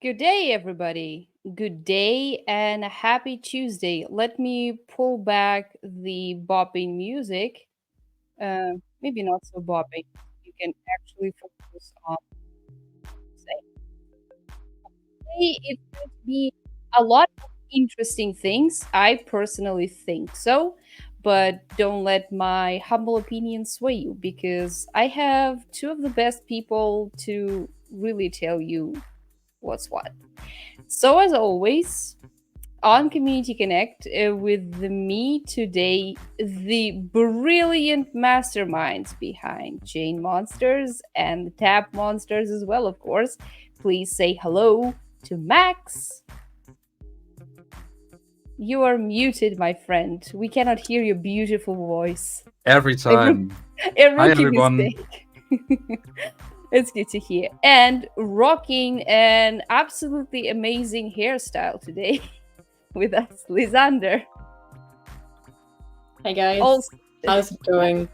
Good day, everybody. Good day and a happy Tuesday. Let me pull back the bopping music. Maybe not so bopping. You can actually focus on saying, hey, it's going to be a lot of interesting things. I personally think so, but don't let my humble opinion sway you because I have two of the best people to really tell you what's what. So, as always, on Community Connect with me today, the brilliant masterminds behind Chainmonsters and the Tapmonsters as well, of course. Please say hello to Max. You are muted, my friend. We cannot hear your beautiful voice. Every time. A Hi, rookie everyone. mistake. It's good to hear. And rocking an absolutely amazing hairstyle today with us, Lysander. Hey guys, Also, how's it going?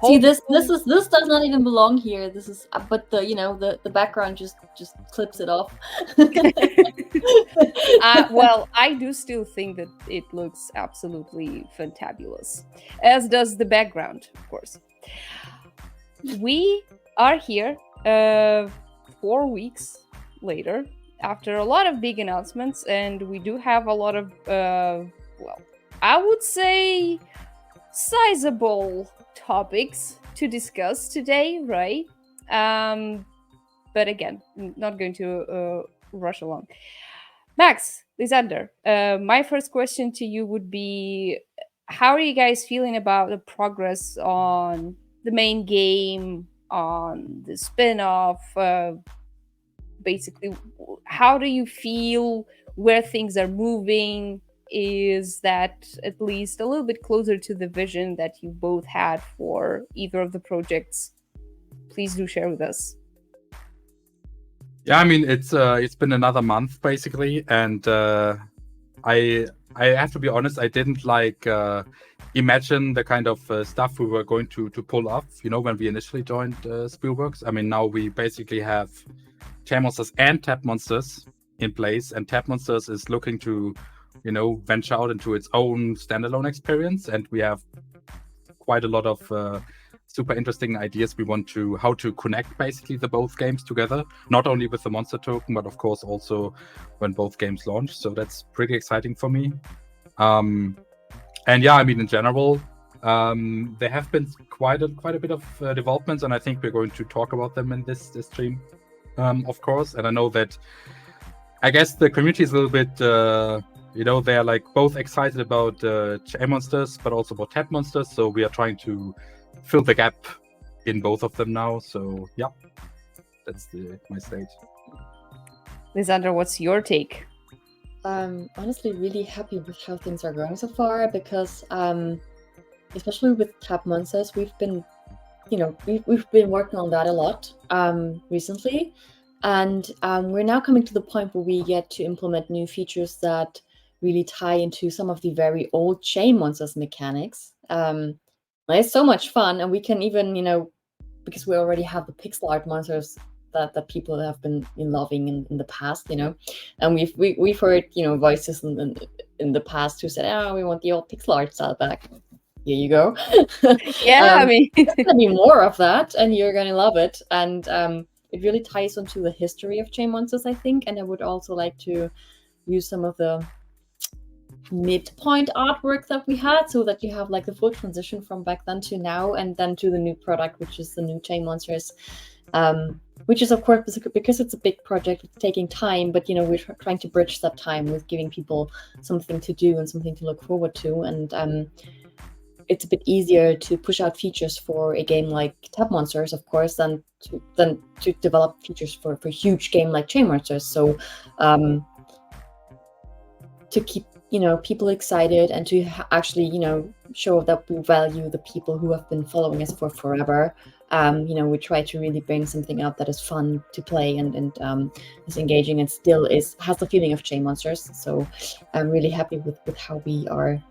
See, this does not even belong here. This is, but the background just clips it off. Well, I do still think that it looks absolutely fantabulous, as does the background, of course. We are here 4 weeks later after a lot of big announcements, and we do have a lot of, well, I would say sizable topics to discuss today, right? But again, not going to rush along. Max, Lysander, my first question to you would be, how are you guys feeling about the progress on the main game, on the spin-off? Basically, how do you feel where things are moving? Is that at least a little bit closer to the vision that you both had for either of the projects? Please do share with us. Yeah, I mean, it's been another month basically, and I have to be honest, I didn't imagine the kind of stuff we were going to pull off, when we initially joined Spielworks. I mean, now we basically have Chainmonsters and Tapmonsters in place, and Tapmonsters is looking to, venture out into its own standalone experience, and we have quite a lot of super interesting ideas we want how to connect basically the both games together, not only with the monster token, but of course also when both games launch. So that's pretty exciting for me. And yeah, I mean, in general, there have been quite a bit of developments, and I think we're going to talk about them in this stream, of course. And I know that, I guess the community is a little bit, they're like both excited about Chainmonsters, but also about Tapmonsters. So we are trying to fill the gap in both of them now. So yeah, that's my state. Lysander, what's your take? I'm honestly really happy with how things are going so far because, especially with Tapmonsters, we've been we've been working on that a lot recently, and we're now coming to the point where we get to implement new features that really tie into some of the very old Chainmonsters mechanics. It's so much fun, and we can even, because we already have the pixel art monsters that people have been loving in the past, and we've heard voices in the past who said, "Oh, we want the old pixel art style back." Here you go. Yeah, I mean, there's gonna be more of that, and you're gonna love it. And it really ties into the history of Chainmonsters, I think. And I would also like to use some of the midpoint artwork that we had, so that you have like the full transition from back then to now, and then to the new product, which is the new Chainmonsters. Which is, of course, because it's a big project, it's taking time, but we're trying to bridge that time with giving people something to do and something to look forward to. And it's a bit easier to push out features for a game like Tapmonsters, of course, than to develop features for a huge game like Chainmonsters. So to keep people excited, and to actually show that we value the people who have been following us for forever. We try to really bring something out that is fun to play and is engaging, and still has the feeling of Chainmonsters. So I'm really happy with how we are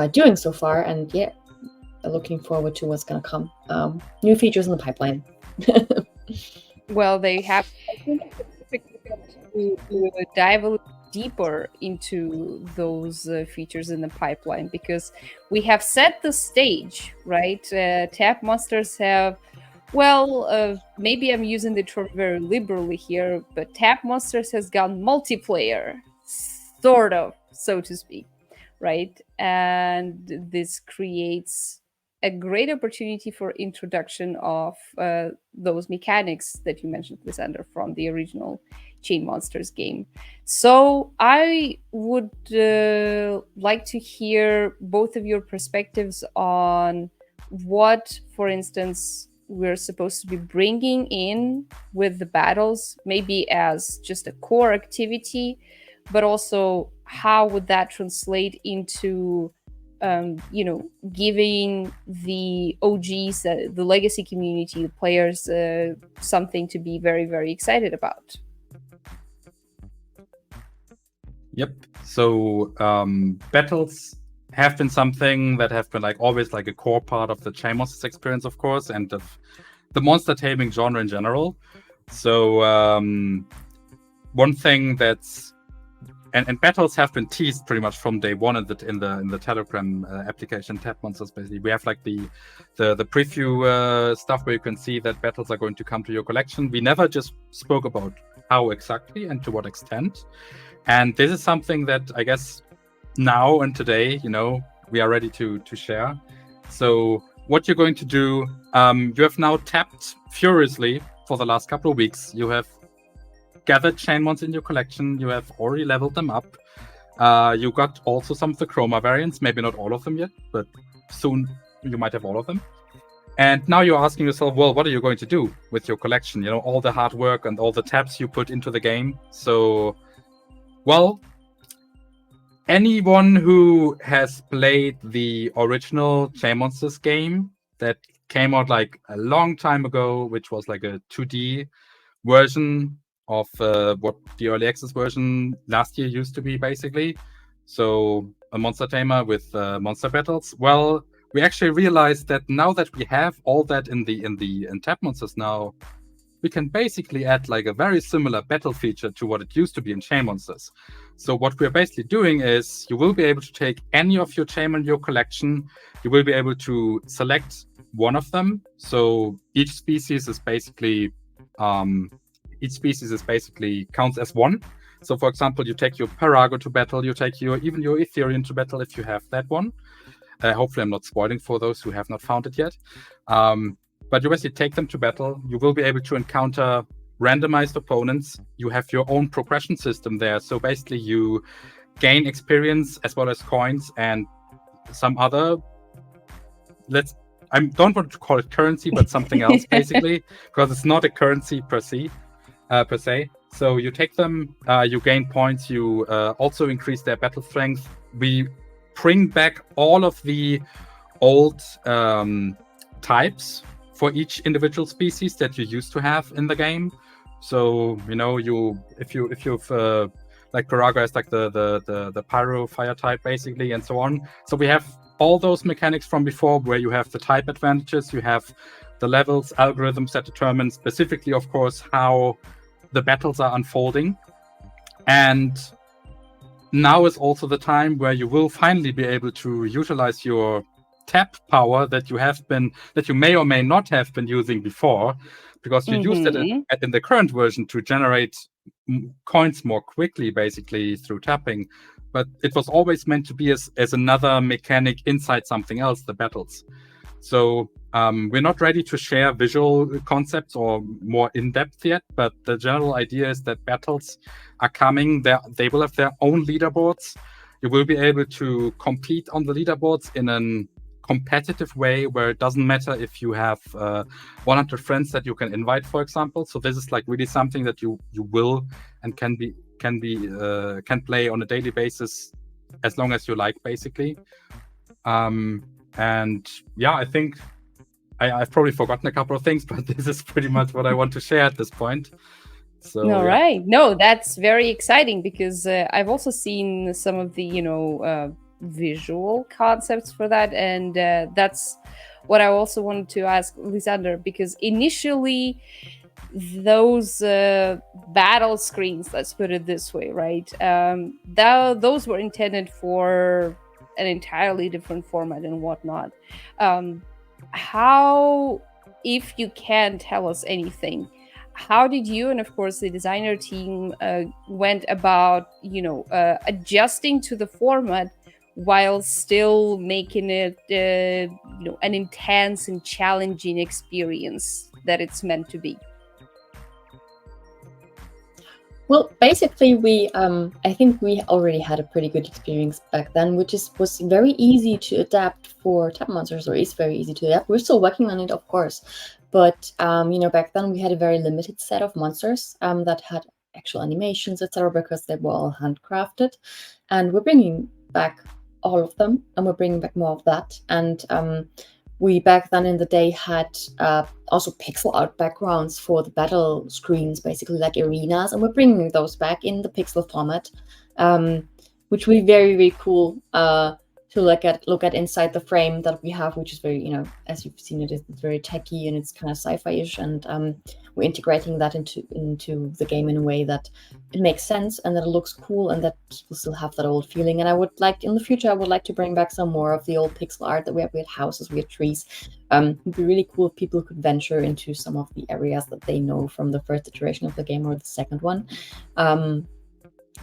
doing so far, and looking forward to what's going to come. New features in the pipeline. Well, they have. I think it's to dive a little deeper into those features in the pipeline, because we have set the stage, right? Tapmonsters have, maybe I'm using the term very liberally here, but Tapmonsters has gone multiplayer, sort of, so to speak, right? And this creates a great opportunity for introduction of those mechanics that you mentioned, Lysander, from the original Chainmonsters game. So I would like to hear both of your perspectives on what, for instance, we're supposed to be bringing in with the battles, maybe as just a core activity, but also how would that translate into giving the OGs, the legacy community, the players, something to be very, very excited about. Yep. So battles have been something that have been always a core part of the Chainmonsters experience, of course, and of the monster taming genre in general. So one thing that's and battles have been teased pretty much from day one in the Telegram application Tapmonsters. Basically, we have the preview stuff where you can see that battles are going to come to your collection. We never just spoke about how exactly and to what extent. And this is something that I guess now and today, we are ready to share. So what you're going to do, you have now tapped furiously for the last couple of weeks. You have gathered Chainmons in your collection. You have already leveled them up. You got also some of the Chroma variants, maybe not all of them yet, but soon you might have all of them. And now you're asking yourself, well, what are you going to do with your collection? All the hard work and all the tabs you put into the game. So, well, anyone who has played the original Chainmonsters game that came out a long time ago, which was a 2D version of what the early access version last year used to be, basically. So a monster tamer with monster battles. Well, we actually realized that now that we have all that in Tapmonsters now, we can basically add a very similar battle feature to what it used to be in Chainmonsters. So what we're basically doing is you will be able to take any of your Chainmon in your collection. You will be able to select one of them. So each species is basically counts as one. So for example, you take your Parago to battle, you take even your Ethereum to battle if you have that one. Hopefully I'm not spoiling for those who have not found it yet. But you basically take them to battle. You will be able to encounter randomized opponents. You have your own progression system there. So basically you gain experience as well as coins and some other, I don't want to call it currency, but something else basically, because it's not a currency per se. So you take them, you gain points, you also increase their battle strength. We bring back all of the old types for each individual species that you used to have in the game. So if you've like Paraga has like the pyro fire type basically, and so on. So we have all those mechanics from before, where you have the type advantages, you have the levels, algorithms that determine specifically, of course, how the battles are unfolding. And now is also the time where you will finally be able to utilize your tap power that you may or may not have been using before, because you used it in the current version to generate coins more quickly, basically through tapping. But it was always meant to be as another mechanic inside something else, the battles. So we're not ready to share visual concepts or more in-depth yet, but the general idea is that battles are coming. They will have their own leaderboards. You will be able to compete on the leaderboards in a competitive way, where it doesn't matter if you have 100 friends that you can invite, for example. So this is like really something that you will and can play on a daily basis as long as you like, basically. And yeah, I think I've probably forgotten a couple of things, but this is pretty much what I want to share at this point. So all right. No, that's very exciting, because I've also seen some of the visual concepts for that, and that's what I also wanted to ask Lysander, because initially those battle screens, let's put it this way, right, those were intended for an entirely different format and whatnot. How, if you can tell us anything, how did you and of course the designer team went about adjusting to the format while still making it an intense and challenging experience that it's meant to be? Well, basically, I think we already had a pretty good experience back then, which was very easy to adapt for Tapmonsters, or is very easy to adapt. We're still working on it, of course, but back then we had a very limited set of monsters that had actual animations, etc., because they were all handcrafted, and we're bringing back all of them, and we're bringing back more of that. And we back then in the day had also pixel art backgrounds for the battle screens, basically like arenas, and we're bringing those back in the pixel format, which will be very, very cool to look at inside the frame that we have, which is very, as you've seen, it's very techy and it's kind of sci-fi-ish, and we're integrating that into the game in a way that it makes sense and that it looks cool and that people still have that old feeling. And in the future, I would like to bring back some more of the old pixel art that we had houses, we had trees. It'd be really cool if people could venture into some of the areas that they know from the first iteration of the game or the second one.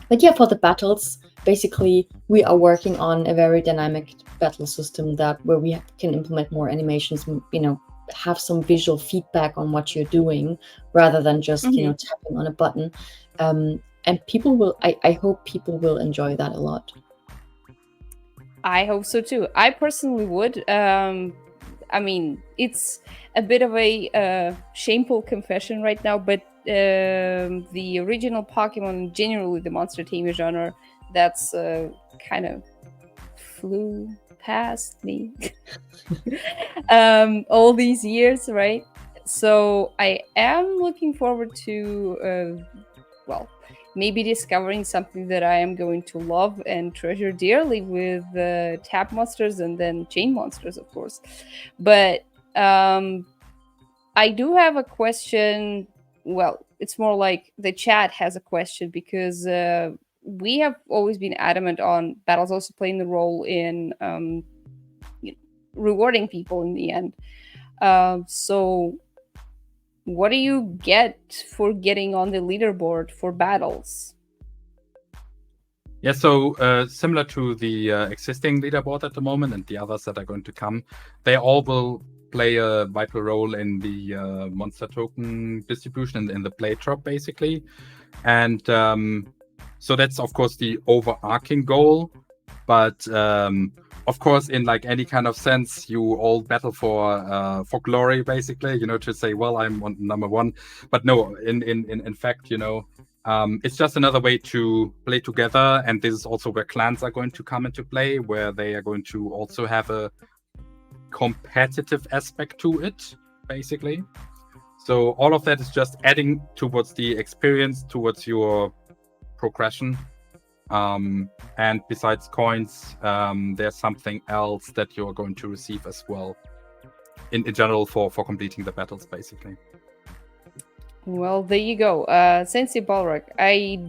But yeah, for the battles, basically, we are working on a very dynamic battle system where we can implement more animations, have some visual feedback on what you're doing rather than just, tapping on a button. And people will, I hope people will enjoy that a lot. I hope so too. I personally would. I mean, it's a bit of a shameful confession right now, but the original Pokemon, generally the monster tamer genre, that's kind of flew past me all these years, right? So I am looking forward to, maybe discovering something that I am going to love and treasure dearly with Tapmonsters and then Chainmonsters, of course. But I do have a question. Well, it's more like the chat has a question, because we have always been adamant on battles also playing the role in rewarding people in the end. So what do you get for getting on the leaderboard for battles? Yeah, so similar to the existing leaderboard at the moment and the others that are going to come, they all will play a vital role in the monster token distribution and in the play drop, basically. And so that's, of course, the overarching goal. But of course, in like any kind of sense, you all battle for glory, basically, to say, well, I'm on number one. But no, in fact, it's just another way to play together. And this is also where clans are going to come into play, where they are going to also have a competitive aspect to it. basically. So all of that is just adding towards the experience, towards your progression. And besides coins, there's something else that you're going to receive as well, in general, for completing the battles, basically. Well, there you go. Sensei Balrog, I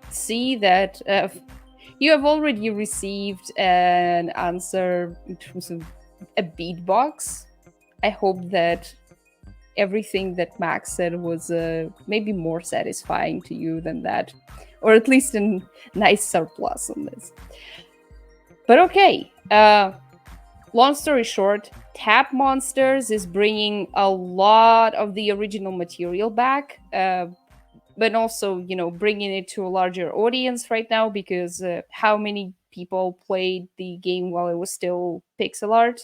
see that you have already received an answer in terms of a beatbox. I hope that everything that Max said was maybe more satisfying to you than that, or at least a nice surplus on this. But okay, long story short, Tapmonsters is bringing a lot of the original material back, but also, bringing it to a larger audience right now, because how many people played the game while it was still pixel art?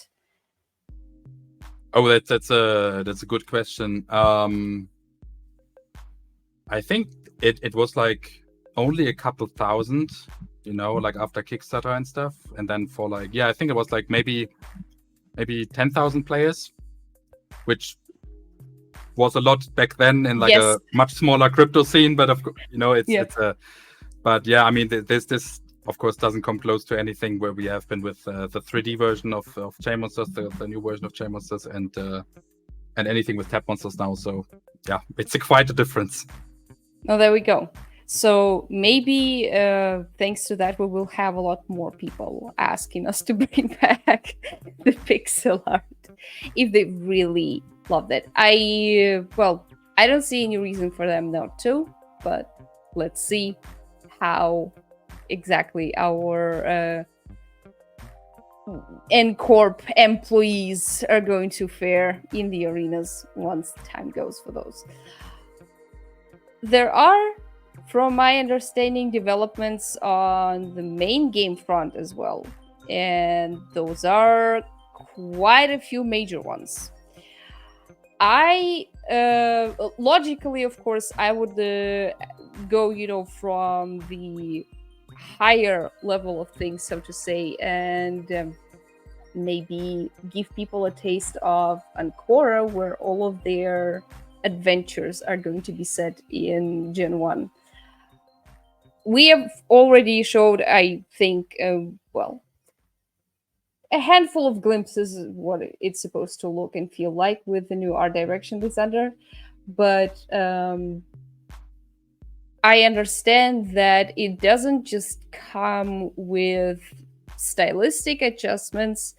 Oh, that's a good question. I think it was like only a couple thousand, like after Kickstarter and stuff, and then for I think it was like maybe 10,000 players, which was a lot back then in like Yes. a much smaller crypto scene. But of course, it's a. But yeah, I mean, this of course doesn't come close to anything where we have been with the 3D version of Chainmonsters, the new version of Chainmonsters, and anything with Tapmonsters now. So yeah, it's quite a difference. Oh, there we go. So maybe thanks to that, we will have a lot more people asking us to bring back the pixel art if they really love it. I don't see any reason for them not to, but let's see how exactly our N-Corp employees are going to fare in the arenas once time goes for those. There are, from my understanding, developments on the main game front as well. And those are quite a few major ones. I, logically, of course, I would go, from the higher level of things, so to say, and maybe give people a taste of Ancora, where all of their adventures are going to be set in Gen 1. We have already showed, I think, a handful of glimpses of what it's supposed to look and feel like with the new art direction designer. But I understand that it doesn't just come with stylistic adjustments.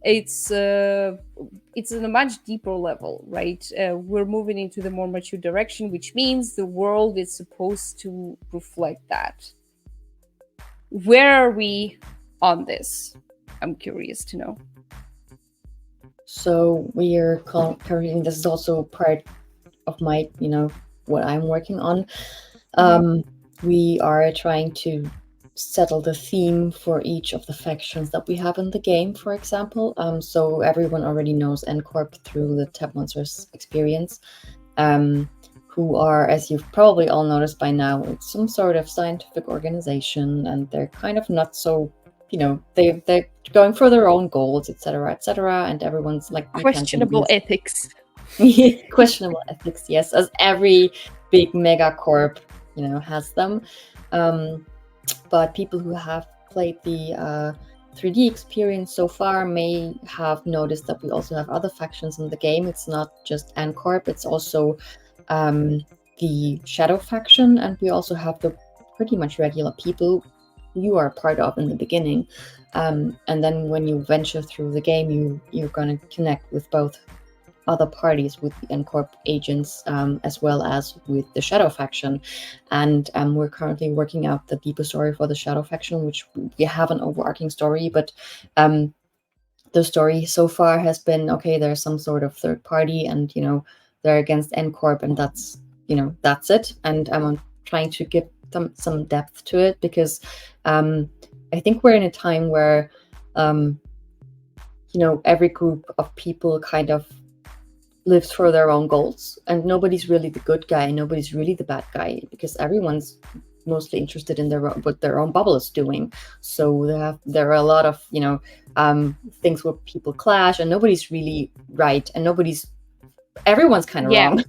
It's in a much deeper level, right? We're moving into the more mature direction, which means the world is supposed to reflect that. Where are we on this? I'm curious to know. So we are currently, this is also part of my, what I'm working on. We are trying to settle the theme for each of the factions that we have in the game, for example. So everyone already knows N-Corp through the Tapmonsters experience, who are, as you've probably all noticed by now, it's some sort of scientific organization, and they're kind of not so, they're going for their own goals, etc., and everyone's like questionable ethics. Questionable ethics, yes, as every big mega corp, has them. But people who have played the 3D experience so far may have noticed that we also have other factions in the game. It's not just N-Corp, it's also the Shadow faction, and we also have the pretty much regular people you are part of in the beginning. And then when you venture through the game, you're going to connect with both other parties, with the N-Corp agents, as well as with the Shadow faction. And we're currently working out the deeper story for the Shadow faction, which we have an overarching story, but the story so far has been, okay, there's some sort of third party, and they're against N-Corp, and that's it. And I'm trying to give them some depth to it, because I think we're in a time where every group of people kind of lives for their own goals, and nobody's really the good guy, nobody's really the bad guy, because everyone's mostly interested in what their own bubble is doing. So there are a lot of things where people clash, and nobody's really right, and nobody's everyone's kind of Yeah. wrong.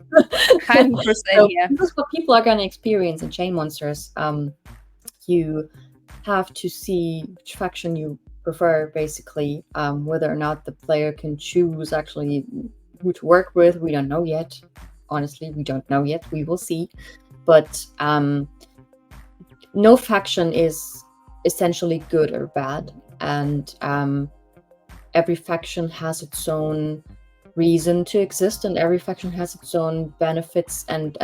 100%. So Yeah. this is what people are going to experience in Chainmonsters. You have to see which faction you prefer, basically. Whether or not the player can choose actually who to work with, we don't know yet. Honestly, we don't know yet. We will see. But no faction is essentially good or bad, and every faction has its own reason to exist, and every faction has its own benefits and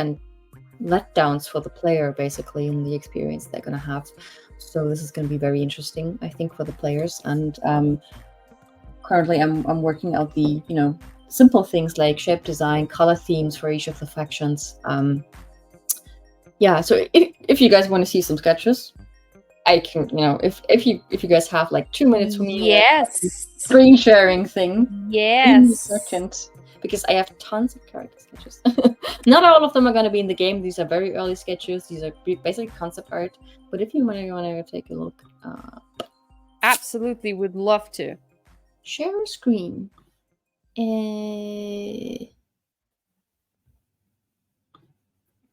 letdowns for the player, basically, in the experience they're going to have. So this is going to be very interesting, I think, for the players. And currently I'm working out the simple things like shape design, color themes for each of the factions. Yeah, so if you guys want to see some sketches, I can, if you guys have like 2 minutes for me, Yes. screen sharing thing. Give me a Yes. second, because I have tons of character sketches. Not all of them are going to be in the game. These are very early sketches. These are basically concept art. But if you want to take a look, Absolutely, would love to. share a screen.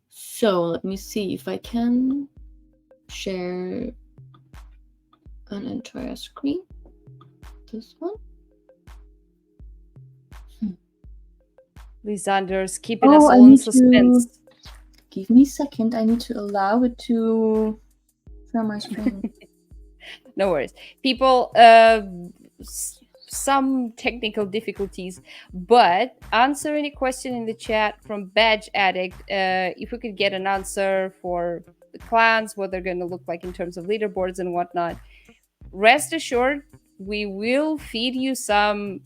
So let me see if I can share an entire screen. This one. Lysander's keeping us all in suspense. Give me a second. I need to allow it to share my screen. No worries. People, some technical difficulties, but answer any question in the chat from Badge Addict. If we could get an answer for the clans, what they're going to look like in terms of leaderboards and whatnot, rest assured, we will feed you some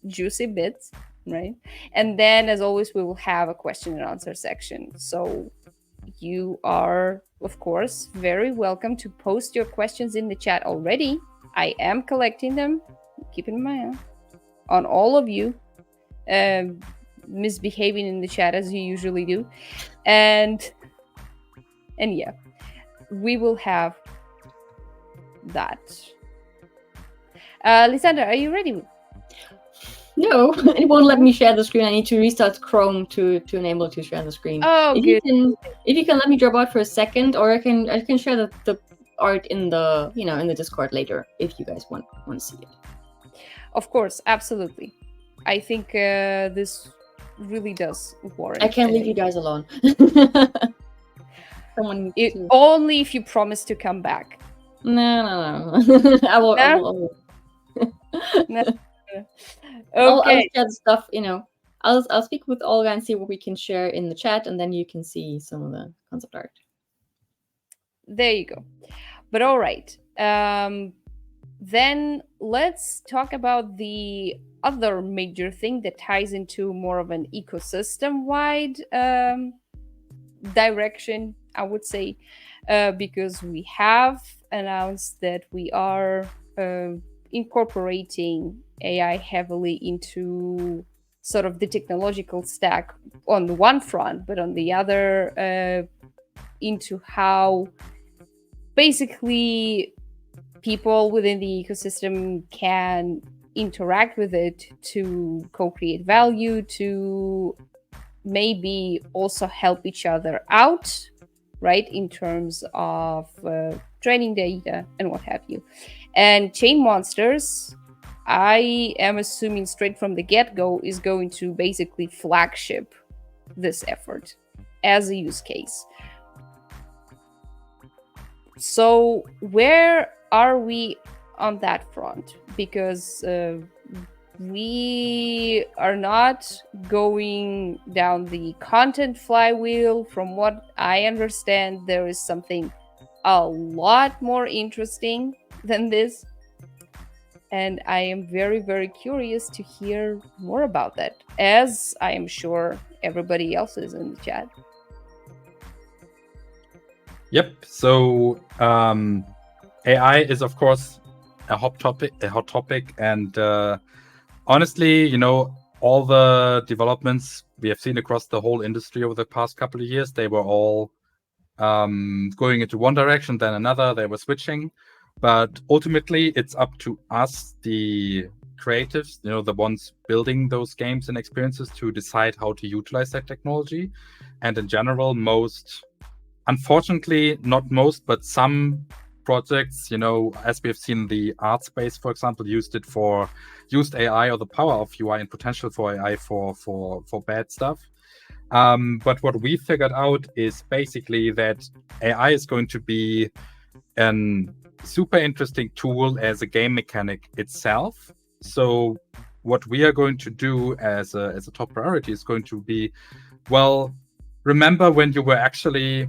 juicy bits, right? And then, as always, we will have a question and answer section. So you are, of course, very welcome to post your questions in the chat already. I am collecting them, keeping my eye on all of you, misbehaving in the chat as you usually do. And yeah, we will have that. Lysander, are you ready? No, it won't let me share the screen. I need to restart Chrome to enable to share the screen. Oh, if good. You can let me drop out for a second, or I can share the art in the in the Discord later if you guys want to see it. Of course, absolutely. I think this really does warrant. I can't leave you guys alone. Someone only if you promise to come back. No. I will. No? Okay. I'll share the stuff. I'll speak with Olga and see what we can share in the chat, and then you can see some of the concept art. There you go. But all right. Then let's talk about the other major thing that ties into more of an ecosystem-wide direction, I would say, because we have announced that we are incorporating AI heavily into sort of the technological stack on the one front, but on the other, into how basically people within the ecosystem can interact with it to co-create value, to maybe also help each other out, right, in terms of training data and what have you. And Chainmonsters, I am assuming straight from the get-go, is going to basically flagship this effort as a use case. So where are we on that front? Because we are not going down the content flywheel. From what I understand, there is something a lot more interesting than this. And I am very, very curious to hear more about that, as I am sure everybody else is in the chat. Yep. So AI is, of course, a hot topic, and honestly, all the developments we have seen across the whole industry over the past couple of years, they were all going into one direction, then another. They were switching, but ultimately, it's up to us, the creatives, the ones building those games and experiences, to decide how to utilize that technology. And in general, unfortunately, not most, but some projects, as we have seen, the art space, for example, used AI or the power of UI and potential for AI for bad stuff. But what we figured out is basically that AI is going to be an super interesting tool as a game mechanic itself. So what we are going to do as a top priority is going to be, well, remember when you were actually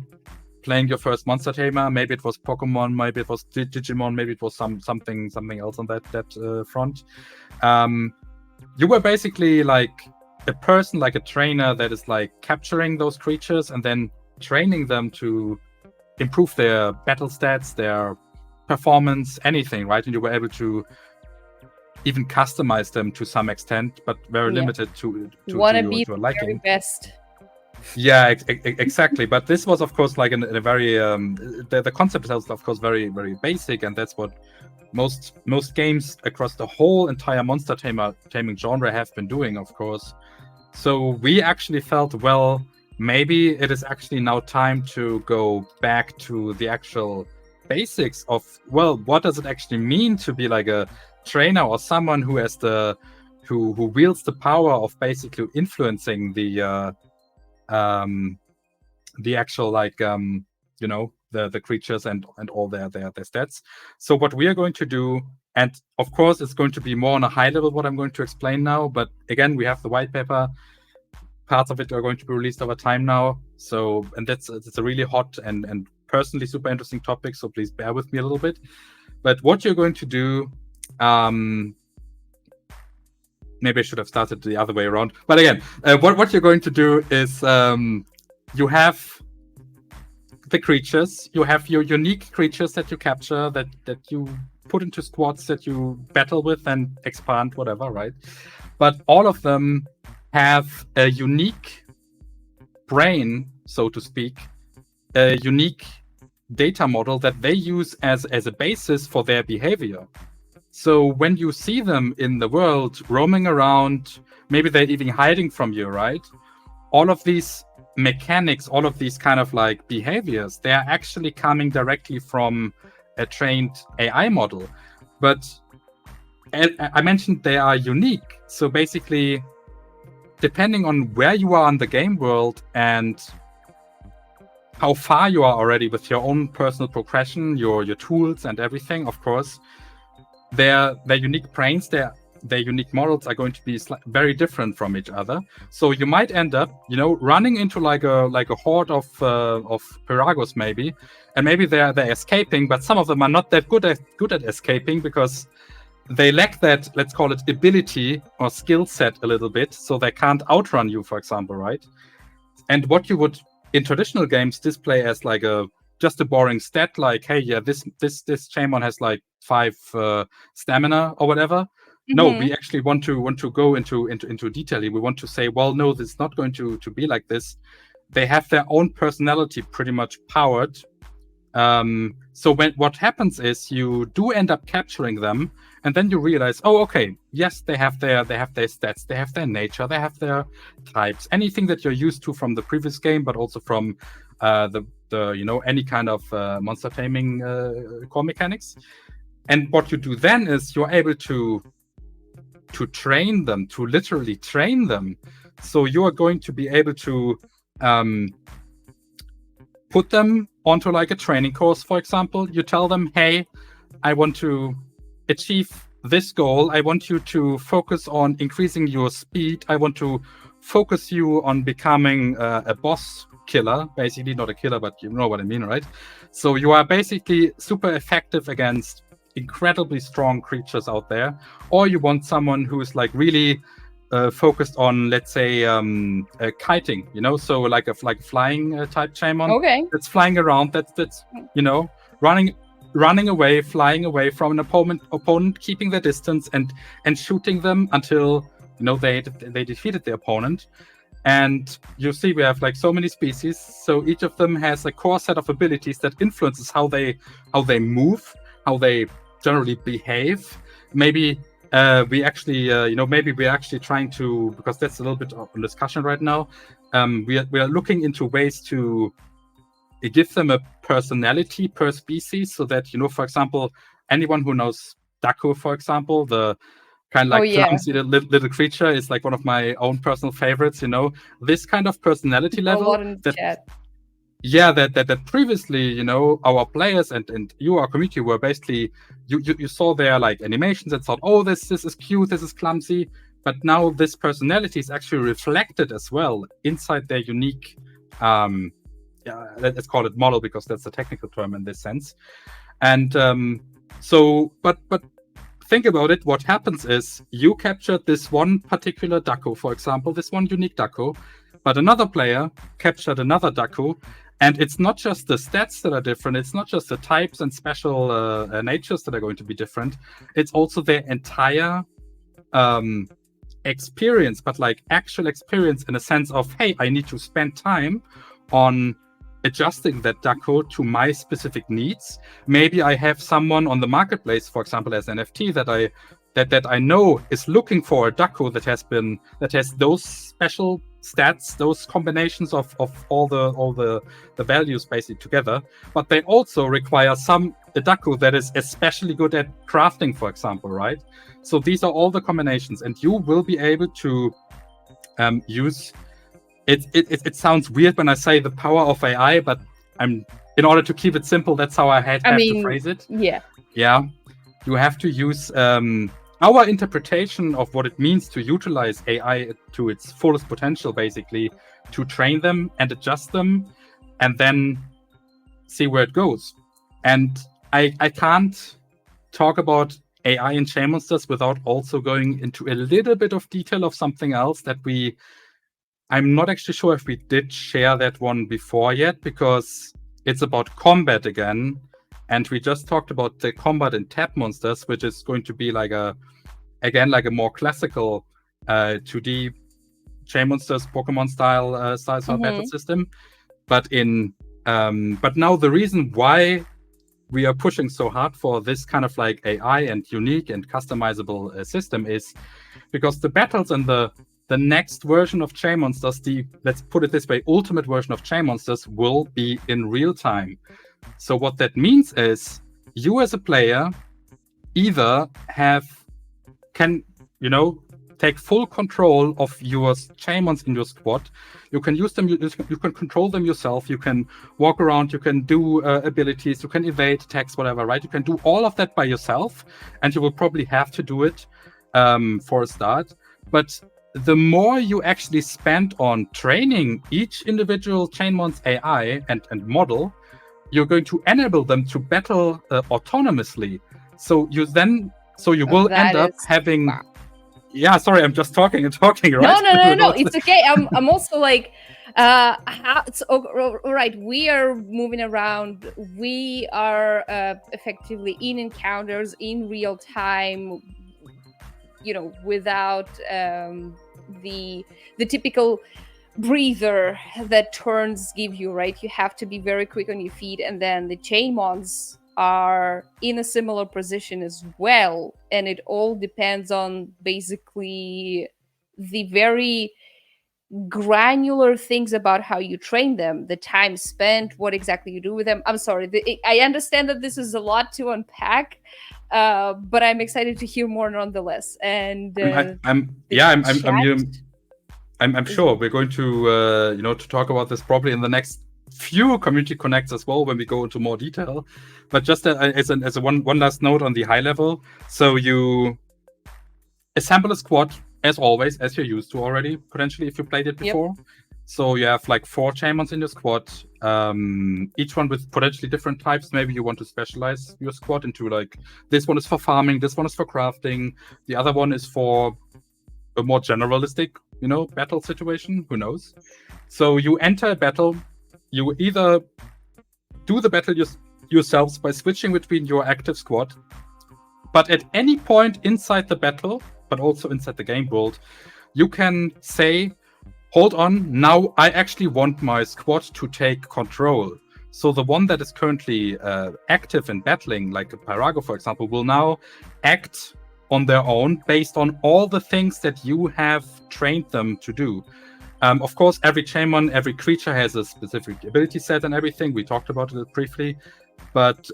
playing your first monster tamer? Maybe it was Pokemon, maybe it was Digimon, maybe it was something else on that front. You were basically like a person, like a trainer that is like capturing those creatures and then training them to improve their battle stats, their performance, anything, right? And you were able to even customize them to some extent, but very limited to wanna be your the liking. very best. Yeah, exactly. But this was, of course, like in a very the concept is, of course, very, very basic, and that's what most games across the whole entire monster taming genre have been doing, of course. So we actually felt, well, maybe it is actually now time to go back to the actual basics of, well, what does it actually mean to be like a trainer or someone who has who wields the power of basically influencing the actual, like, the creatures and all their stats. So what we are going to do, and of course it's going to be more on a high level what I'm going to explain now, but again, we have the white paper. Parts of it are going to be released over time now. So, and it's a really hot and personally super interesting topic, so please bear with me a little bit. But what you're going to do, maybe I should have started the other way around. But again, what you're going to do is you have the creatures, you have your unique creatures that you capture, that you put into squads, that you battle with and expand, whatever, right? But all of them have a unique brain, so to speak, a unique data model that they use as a basis for their behavior. So when you see them in the world roaming around, maybe they're even hiding from you, right? All of these mechanics, all of these kind of like behaviors, they are actually coming directly from a trained AI model. But I mentioned they are unique. So basically, depending on where you are in the game world and how far you are already with your own personal progression, your tools and everything, of course, their unique brains, their unique models are going to be very different from each other. So you might end up, running into like a horde of Piragos maybe, and maybe they're escaping, but some of them are not that good at escaping because they lack that, let's call it, ability or skill set a little bit, so they can't outrun you, for example, right? And what you would in traditional games display as like just a boring stat, like, hey, yeah, this Chainmon has like 5 stamina or whatever. Mm-hmm. No, we actually want to go into detail. We want to say, well, no, this is not going to be like this. They have their own personality pretty much powered. So what happens is you do end up capturing them, and then you realize, oh, okay, yes, they have their stats, they have their nature, they have their types, anything that you're used to from the previous game, but also from the any kind of monster taming core mechanics. And what you do then is you're able to train them, to literally train them. So you are going to be able to put them onto like a training course, for example. You tell them, hey, I want to achieve this goal. I want you to focus on increasing your speed. I want to focus you on becoming a boss killer, basically, not a killer, but you know what I mean, right? So you are basically super effective against incredibly strong creatures out there. Or you want someone who is like really focused on, let's say, kiting, so like a flying type Chainmon. Okay. That's flying around, that's running away, flying away from an opponent, keeping their distance and shooting them until they defeated the opponent. And you see, we have like so many species, so each of them has a core set of abilities that influences how they move, how they generally behave. Maybe we actually, maybe we're actually trying to, because that's a little bit of a discussion right now. We are looking into ways to give them a personality per species, so that, for example, anyone who knows Daco, for example, the kind of like clumsy little creature, is like one of my own personal favorites. This kind of personality level. A lot in the chat. Yeah, that previously, our players and you, our community, were basically, you saw their like animations and thought, oh, this is cute, this is clumsy. But now this personality is actually reflected as well inside their unique, let's call it model, because that's the technical term in this sense. And but think about it. What happens is you captured this one particular Daco, for example, this one unique Daco, but another player captured another Daco, and it's not just the stats that are different. It's not just the types and special natures that are going to be different. It's also their entire experience, but like actual experience in a sense of, hey, I need to spend time on adjusting that Daco to my specific needs. Maybe I have someone on the marketplace, for example, as NFT, that I know is looking for a Daco that has those special stats, those combinations of all the values basically together. But they also require a Daco that is especially good at crafting, for example, right? So these are all the combinations, and you will be able to use. It sounds weird when I say the power of AI, but in order to keep it simple, that's how I have to phrase it. Yeah. You have to use our interpretation of what it means to utilize AI to its fullest potential, basically, to train them and adjust them, and then see where it goes. And I can't talk about AI in Chainmonsters without also going into a little bit of detail of something else that I'm not actually sure if we did share that one before yet, because it's about combat again. And we just talked about the combat in Tapmonsters, which is going to be like a more classical 2D Chainmonsters Pokemon style battle system. But now the reason why we are pushing so hard for this kind of like AI and unique and customizable system is because the battles in the next version of Chainmonsters, let's put it this way, ultimate version of Chainmonsters, will be in real time. So what that means is you as a player either can take full control of your Chainmons in your squad. You can use them, you can control them yourself, you can walk around, you can do abilities, you can evade attacks, whatever, right? You can do all of that by yourself, and you will probably have to do it for a start. But the more you actually spend on training each individual Chainmon's AI and model, you're going to enable them to battle autonomously. So you will end up having. Wow. Yeah, sorry, I'm just talking, right? No, it's okay. I'm also like, all right, we are moving around. We are effectively in encounters in real time, without the typical breather that turns give you, right? You have to be very quick on your feet, and then the Chainmons are in a similar position as well, and it all depends on basically the very granular things about how you train them, the time spent, what exactly you do with them. I'm sorry, I understand that this is a lot to unpack, but I'm excited to hear more nonetheless. And I'm sure we're going to to talk about this probably in the next few community connects as well when we go into more detail. But just as a one last note on the high level, so you assemble a squad as always, as you're used to already, potentially, if you played it before. Yep. So you have like 4 Chainmons in your squad, each one with potentially different types. Maybe you want to specialize your squad into like, this one is for farming, this one is for crafting, the other one is for a more generalistic, battle situation, who knows. So you enter a battle, you either do the battle yourselves by switching between your active squad, but at any point inside the battle, but also inside the game world, you can say, hold on, now I actually want my squad to take control. So the one that is currently active in battling, like Pyrago, for example, will now act on their own based on all the things that you have trained them to do. Of course, every Chainmon, every creature has a specific ability set and everything. We talked about it briefly. But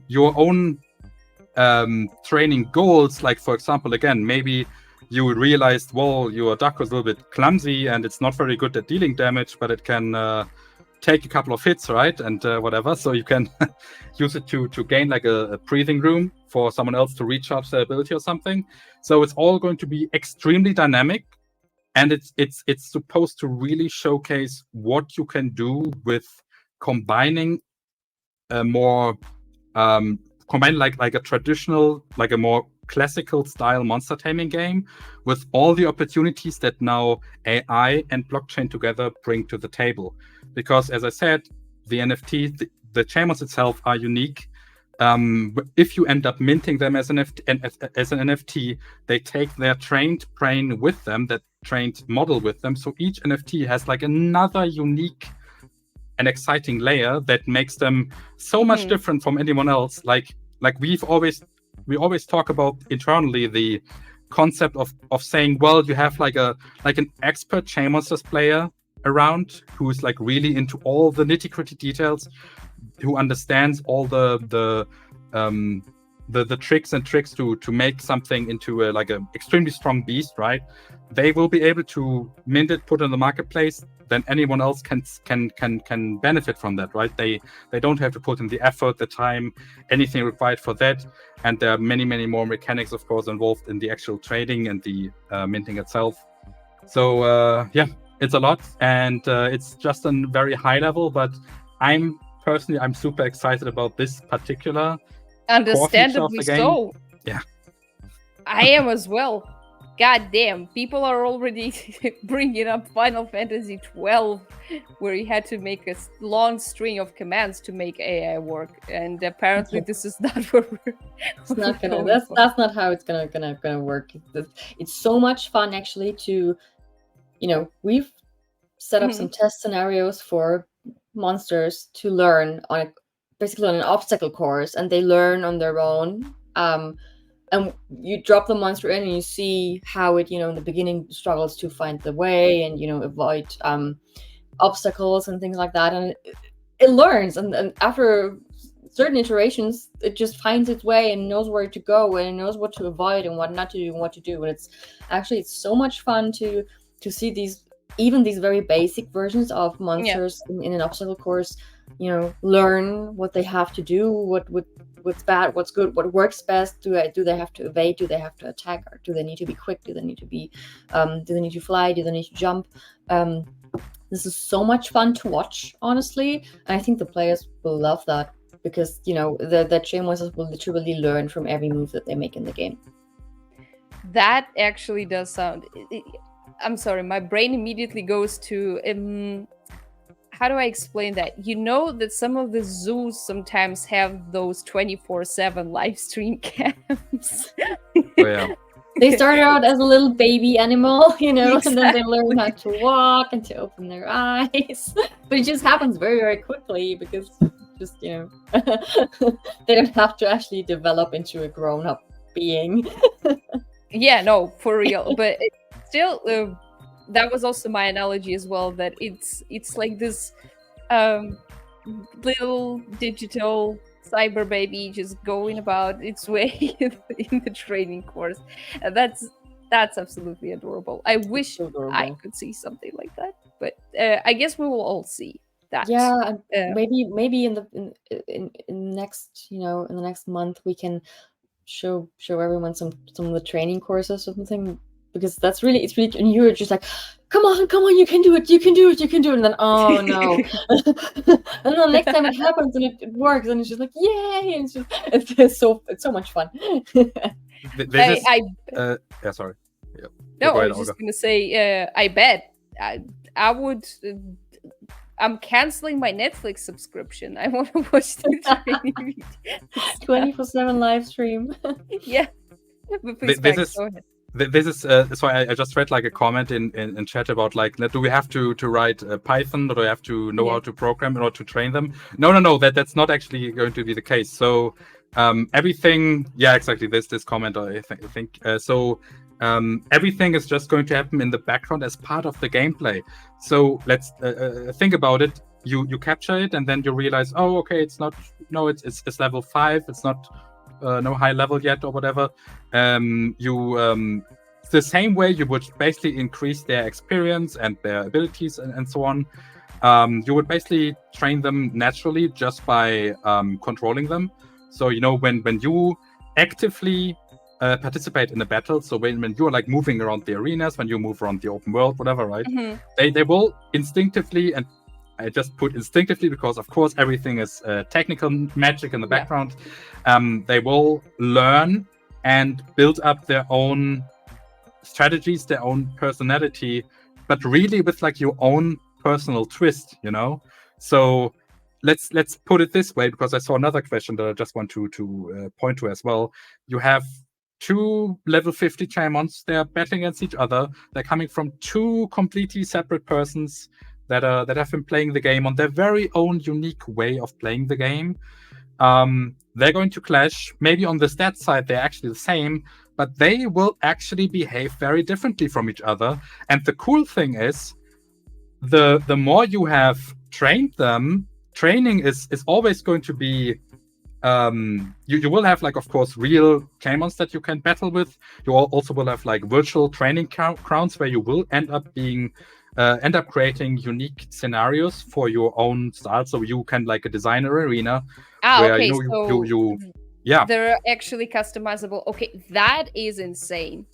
your own training goals, like, for example, again, maybe you realized, well, your duck was a little bit clumsy and it's not very good at dealing damage, but it can take a couple of hits, right? And whatever. So you can use it to gain like a breathing room for someone else to recharge their ability or something. So it's all going to be extremely dynamic. And it's supposed to really showcase what you can do with combining a more like a traditional, like a more classical style monster taming game with all the opportunities that now AI and blockchain together bring to the table. Because as I said, the NFT, the Chainmons itself are unique. If you end up minting them as an NFT, they take their trained brain with them, that trained model with them. So each NFT has like another unique and exciting layer that makes them so much different from anyone else. Like we always talk about internally the concept of saying, well, you have like an expert Chainmonsters player around who's like really into all the nitty-gritty details, who understands all the tricks to make something into like an extremely strong beast, right? They will be able to mint it, put it in the marketplace. Then anyone else can benefit from that, right? They don't have to put in the effort, the time, anything required for that. And there are many more mechanics, of course, involved in the actual trading and the minting itself. So yeah, it's a lot, and it's just a very high level. But I'm super excited about this particular Understandably so. Yeah, I am as well. God damn, people are already bringing up Final Fantasy 12, where you had to make a long string of commands to make AI work, and apparently this is not what we're. It's not gonna. That's not how it's gonna work. It's so much fun actually to, we've set up some test scenarios for monsters to learn basically on an obstacle course, and they learn on their own. And you drop the monster in and you see how it, in the beginning struggles to find the way and, avoid obstacles and things like that. And it learns. And after certain iterations, it just finds its way and knows where to go and knows what to avoid and what not to do and what to do. And it's so much fun to see these very basic versions of monsters in an obstacle course, learn what they have to do, what's bad, what's good, what works best. Do they have to evade? Do they have to attack? Or do they need to be quick? Do they need to be? Do they need to fly? Do they need to jump? This is so much fun to watch, honestly, and I think the players will love that because the Chainmonsters will literally learn from every move that they make in the game. That actually does sound. I'm sorry, my brain immediately goes to. How do I explain that? That some of the zoos sometimes have those 24/7 live stream cams. Oh, yeah. They start out as a little baby animal, Exactly. and then they learn how to walk and to open their eyes. But it just happens very, very quickly because just, they don't have to actually develop into a grown-up being. Yeah, no, for real. But still, that was also my analogy as well, that it's like this little digital cyber baby just going about its way in the training course. And that's absolutely adorable. I wish I could see something like that, but I guess we will all see that. Yeah, maybe in the next in the next month we can show everyone some of the training courses or something, because it's really, and you're just like, come on, you can do it, and then oh no. And then next time it happens and it works and it's just like, yay, and it's so much fun. Yeah, sorry. Yeah. No, I was just gonna say, I bet I would. I'm canceling my Netflix subscription. I want to watch the training 24/7 live stream. Yeah. But please, go ahead. This is so I just read like a comment in chat about like, do we have to write Python, or do we have to know how to program in order to train them? No, that's not actually going to be the case. So Everything, yeah, exactly. This comment, I think. So everything is just going to happen in the background as part of the gameplay. So let's think about it. You capture it, and then you realize, oh, okay, it's not. No, it's level 5. It's not no high level yet, or whatever. It's the same way you would basically increase their experience and their abilities and so on. You would basically train them naturally just by controlling them. So when you actively participate in a battle, so when you're like moving around the arenas, when you move around the open world, whatever, right? They will instinctively, and I just put instinctively because of course everything is technical magic in the background. They will learn and build up their own strategies, their own personality, but really with like your own personal twist, So let's put it this way, because I saw another question that I just want to point to as well. You have 2 level 50 Chainmons. They're battling against each other. They're coming from 2 completely separate persons that have been playing the game on their very own unique way of playing the game. They're going to clash. Maybe on the stat side they're actually the same, but they will actually behave very differently from each other. And the cool thing is, the more you have trained them, training is always going to be you will have, like, of course, real Chainmons that you can battle with. You also will have like virtual training grounds where you will end up creating unique scenarios for your own style. So you can like design an arena where okay, you they're actually customizable. Okay, that is insane.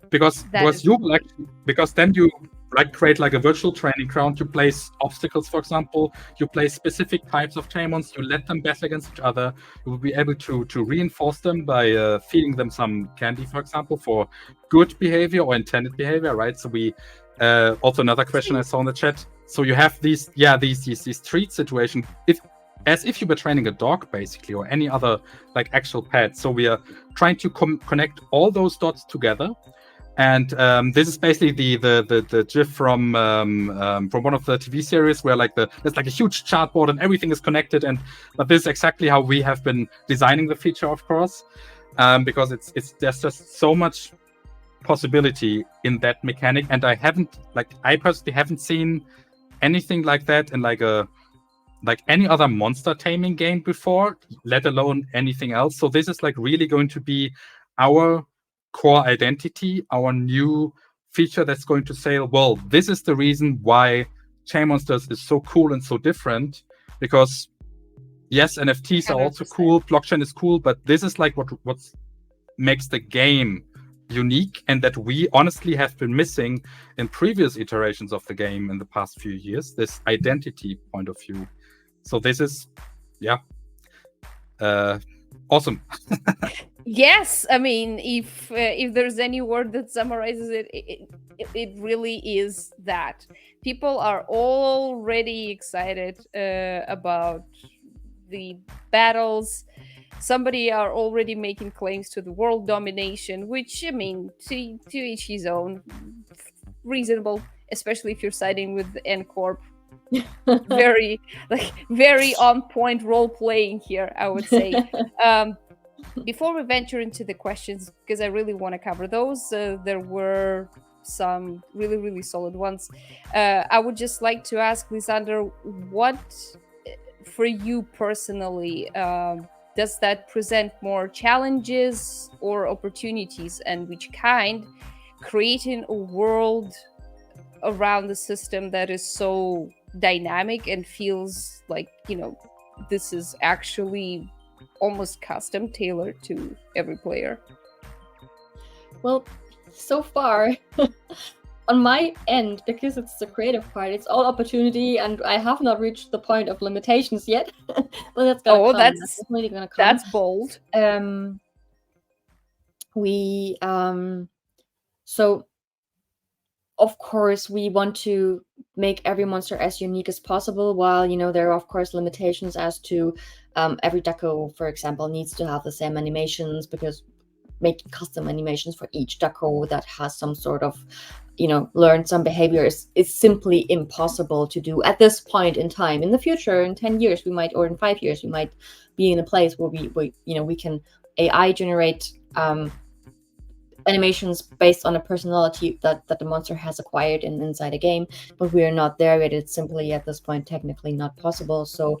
Because then you like create like a virtual training ground. You place obstacles, for example. You place specific types of Chainmons. You let them battle against each other. You will be able to reinforce them by feeding them some candy, for example, for good behavior or intended behavior, right? So we also another question I saw in the chat. So you have these treat situation as if you were training a dog, basically, or any other like actual pet. So we are trying to connect all those dots together. And this is basically the GIF from one of the TV series where like there's like a huge chartboard and everything is connected. But this is exactly how we have been designing the feature, of course, because there's just so much possibility in that mechanic. And I personally haven't seen anything like that in like any other monster taming game before, let alone anything else. So this is like really going to be our core identity, our new feature that's going to say, well, this is the reason why Chainmonsters is so cool and so different. Because yes, NFTs are also cool, blockchain is cool, but this is like what makes the game unique, and that we honestly have been missing in previous iterations of the game in the past few years, this identity point of view. So this is awesome. Yes, I mean, if there's any word that summarizes it, it really is that. People are already excited about the battles. Somebody are already making claims to the world domination, which, I mean, to each his own. Reasonable, especially if you're siding with the N Corp. very on point role playing here, I would say. Before we venture into the questions, because I really want to cover those, there were some really, really solid ones. I would just like to ask Lysander, what, for you personally, does that present more challenges or opportunities, and which kind, creating a world around the system that is so dynamic and feels like, this is actually almost custom tailored to every player? Well, so far on my end, because it's the creative part, it's all opportunity, and I have not reached the point of limitations yet. But that's gonna come. That's definitely gonna come. That's bold. So of course we want to make every monster as unique as possible, while there are of course limitations as to every deco, for example, needs to have the same animations, because making custom animations for each deco that has some sort of learn some behaviors is simply impossible to do at this point in time. In the future, in 10 years, we might, or in 5 years, we might be in a place where we can AI generate animations based on a personality that the monster has acquired inside a game, but we are not there yet. It's simply at this point technically not possible. So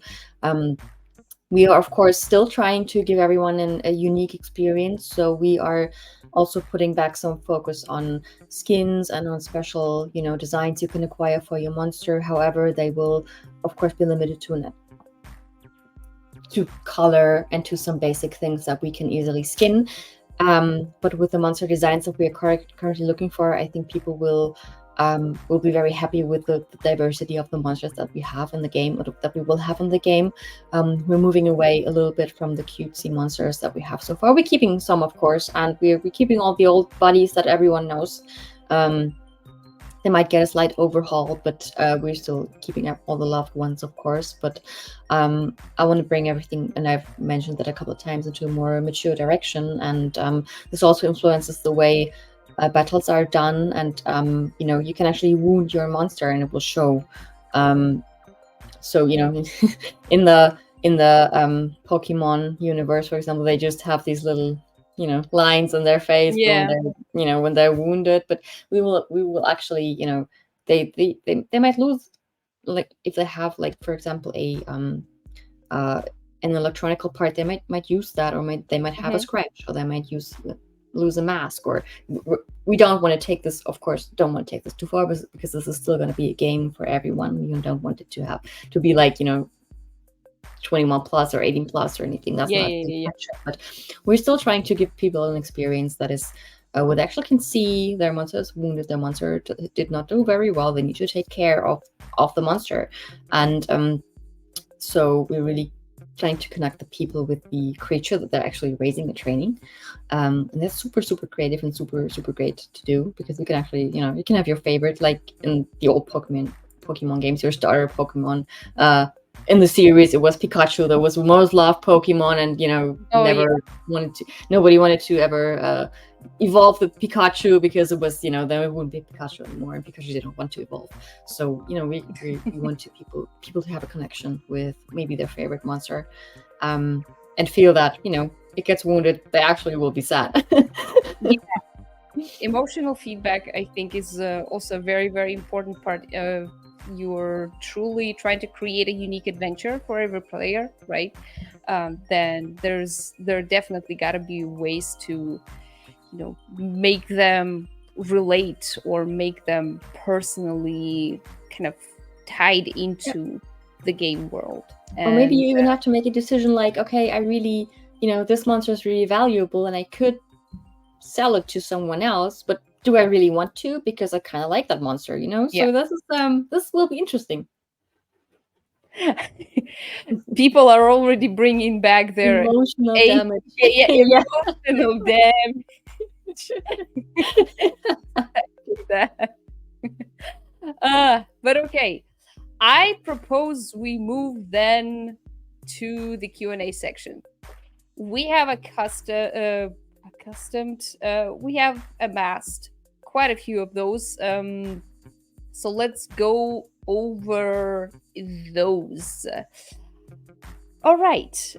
we are, of course, still trying to give everyone a unique experience. So we are also putting back some focus on skins and on special, designs you can acquire for your monster. However, they will, of course, be limited to color and to some basic things that we can easily skin. But with the monster designs that we are currently looking for, I think people will be very happy with the diversity of the monsters that we have in the game, or that we will have in the game. We're moving away a little bit from the cutesy monsters that we have so far. We're keeping some, of course, and we're keeping all the old buddies that everyone knows. They might get a slight overhaul, but we're still keeping up all the loved ones, of course. But I want to bring everything, and I've mentioned that a couple of times, into a more mature direction. And this also influences the way battles are done. And you can actually wound your monster, and it will show. So in the Pokemon universe, for example, they just have these little lines on their face when they're wounded. But we will actually they might lose, like if they have, like, for example, an electronical part, they might use that, or they might have a scratch, or they might lose a mask. Or we don't want to take this, of course, too far, because this is still going to be a game for everyone. We don't want it to be like 21 plus or 18 plus or anything. That's not the intention. But we're still trying to give people an experience that is where they actually can see their monster is wounded, their monster did not do very well, they need to take care of the monster. And so we're really trying to connect the people with the creature that they're actually raising and training. And that's super, super creative and super, super great to do, because you can actually, you can have your favorite, like in the old Pokemon games, your starter Pokemon. In the series, it was Pikachu that was the most loved Pokemon, and nobody wanted to ever evolve the Pikachu, because it was, then it wouldn't be Pikachu anymore, and Pikachu didn't want to evolve. So we want people to have a connection with maybe their favorite monster, and feel that it gets wounded, they actually will be sad. Emotional feedback, I think, is also a very, very important part of you're truly trying to create a unique adventure for every player, right? Then there definitely got to be ways to make them relate, or make them personally kind of tied into the game world. Or maybe you even have to make a decision like, okay, I really, this monster is really valuable, and I could sell it to someone else, but do I really want to? Because I kind of like that monster, So this will be interesting. People are already bringing back their emotional damage. Emotional damage. But okay, I propose we move then to the Q&A section. We have we have amassed quite a few of those, so let's go over those. All right,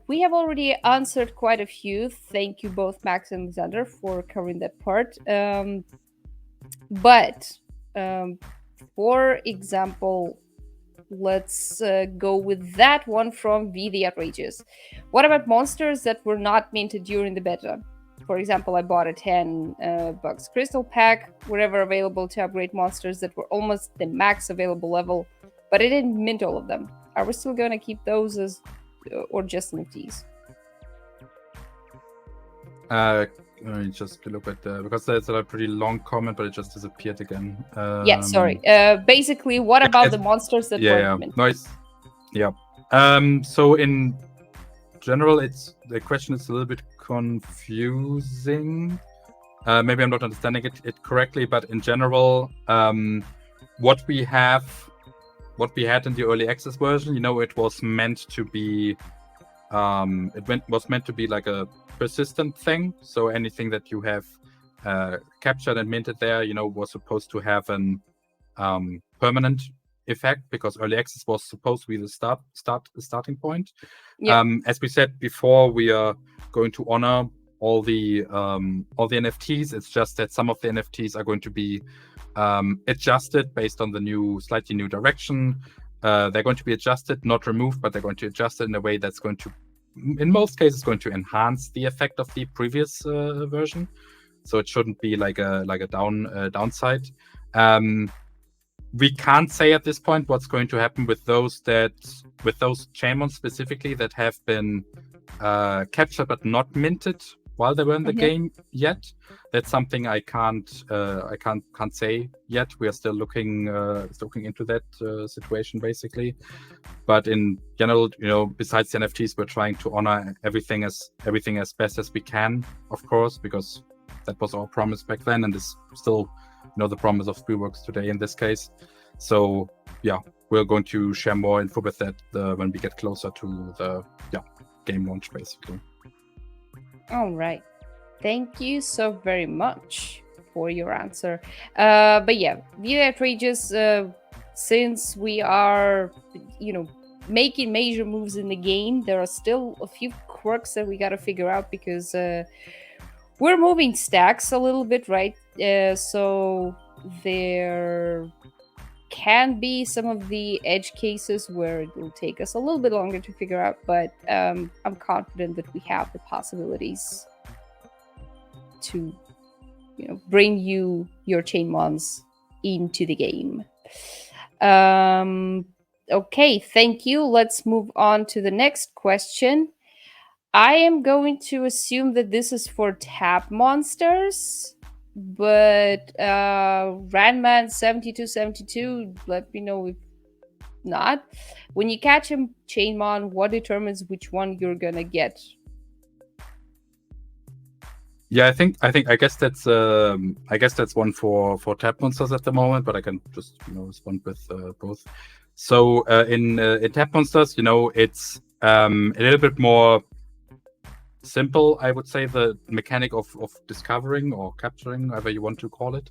we have already answered quite a few. Thank you both, Max and Xander, for covering that part. But for example, let's go with that one from V the Outrageous. What about monsters that were not minted during the beta? For example, I bought a 10 bucks crystal pack, wherever available, to upgrade monsters that were almost the max available level, but I didn't mint all of them. Are we still going to keep those as, or just NFTs? Let me just look at because there's a pretty long comment, but it just disappeared again. Sorry. Basically, what about the monsters that weren't minted? Nice. Yeah. So in general, the question is a little bit confusing. Maybe I'm not understanding it correctly, but in general, what we had in the early access version, it was meant to be, was meant to be like a persistent thing. So anything that you have captured and minted there, was supposed to have an permanent effect, because early access was supposed to be the starting point. Yeah. As we said before, we are going to honor all the NFTs. It's just that some of the NFTs are going to be adjusted based on the slightly new direction. They're going to be adjusted, not removed, but they're going to adjust it in a way that's going to, in most cases, going to enhance the effect of the previous version. So it shouldn't be like a downside. We can't say at this point what's going to happen with those Chainmons specifically that have been captured but not minted while they were in the game yet. That's something I can't say yet. We are still looking into that situation basically. But in general, besides the NFTs, we're trying to honor everything as best as we can, of course, because that was our promise back then, and is still the promise of Spielworks today in this case. So yeah, we're going to share more info with that when we get closer to the game launch, basically. All right. Thank you so very much for your answer. But yeah, View Outrageous, since we are, making major moves in the game, there are still a few quirks that we got to figure out, because we're moving stacks a little bit, right? So there can be some of the edge cases where it will take us a little bit longer to figure out, but I'm confident that we have the possibilities to bring you your Chainmons into the game. Okay, thank you. Let's move on to the next question. I am going to assume that this is for Tapmonsters, but Randman7272, let me know if not. When you catch a Chainmon, what determines which one you're gonna get? Yeah, I guess that's one for Tapmonsters at the moment, but I can just respond with both. So in Tapmonsters, it's a little bit more simple, I would say, the mechanic of discovering or capturing, however you want to call it,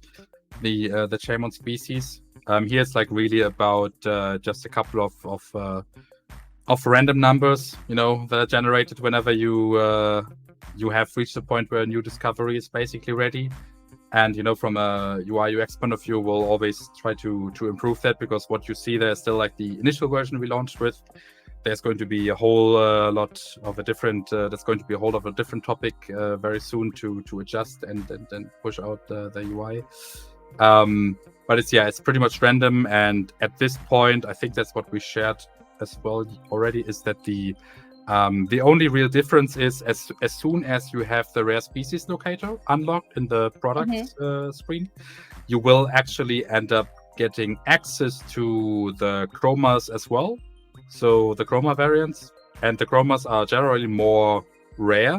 the Chainmon species. Here it's like really about just a couple of random numbers, that are generated whenever you have reached the point where a new discovery is basically ready. And from a UI UX point of view, we'll always try to improve that, because what you see there is still like the initial version we launched with. There's going to be a whole lot of a different topic very soon to adjust and push out the UI. But it's pretty much random, and at this point, I think that's what we shared as well already, is that the only real difference is as soon as you have the rare species locator unlocked in the product screen, you will actually end up getting access to the chromas as well. So the chroma variants, and the chromas are generally more rare,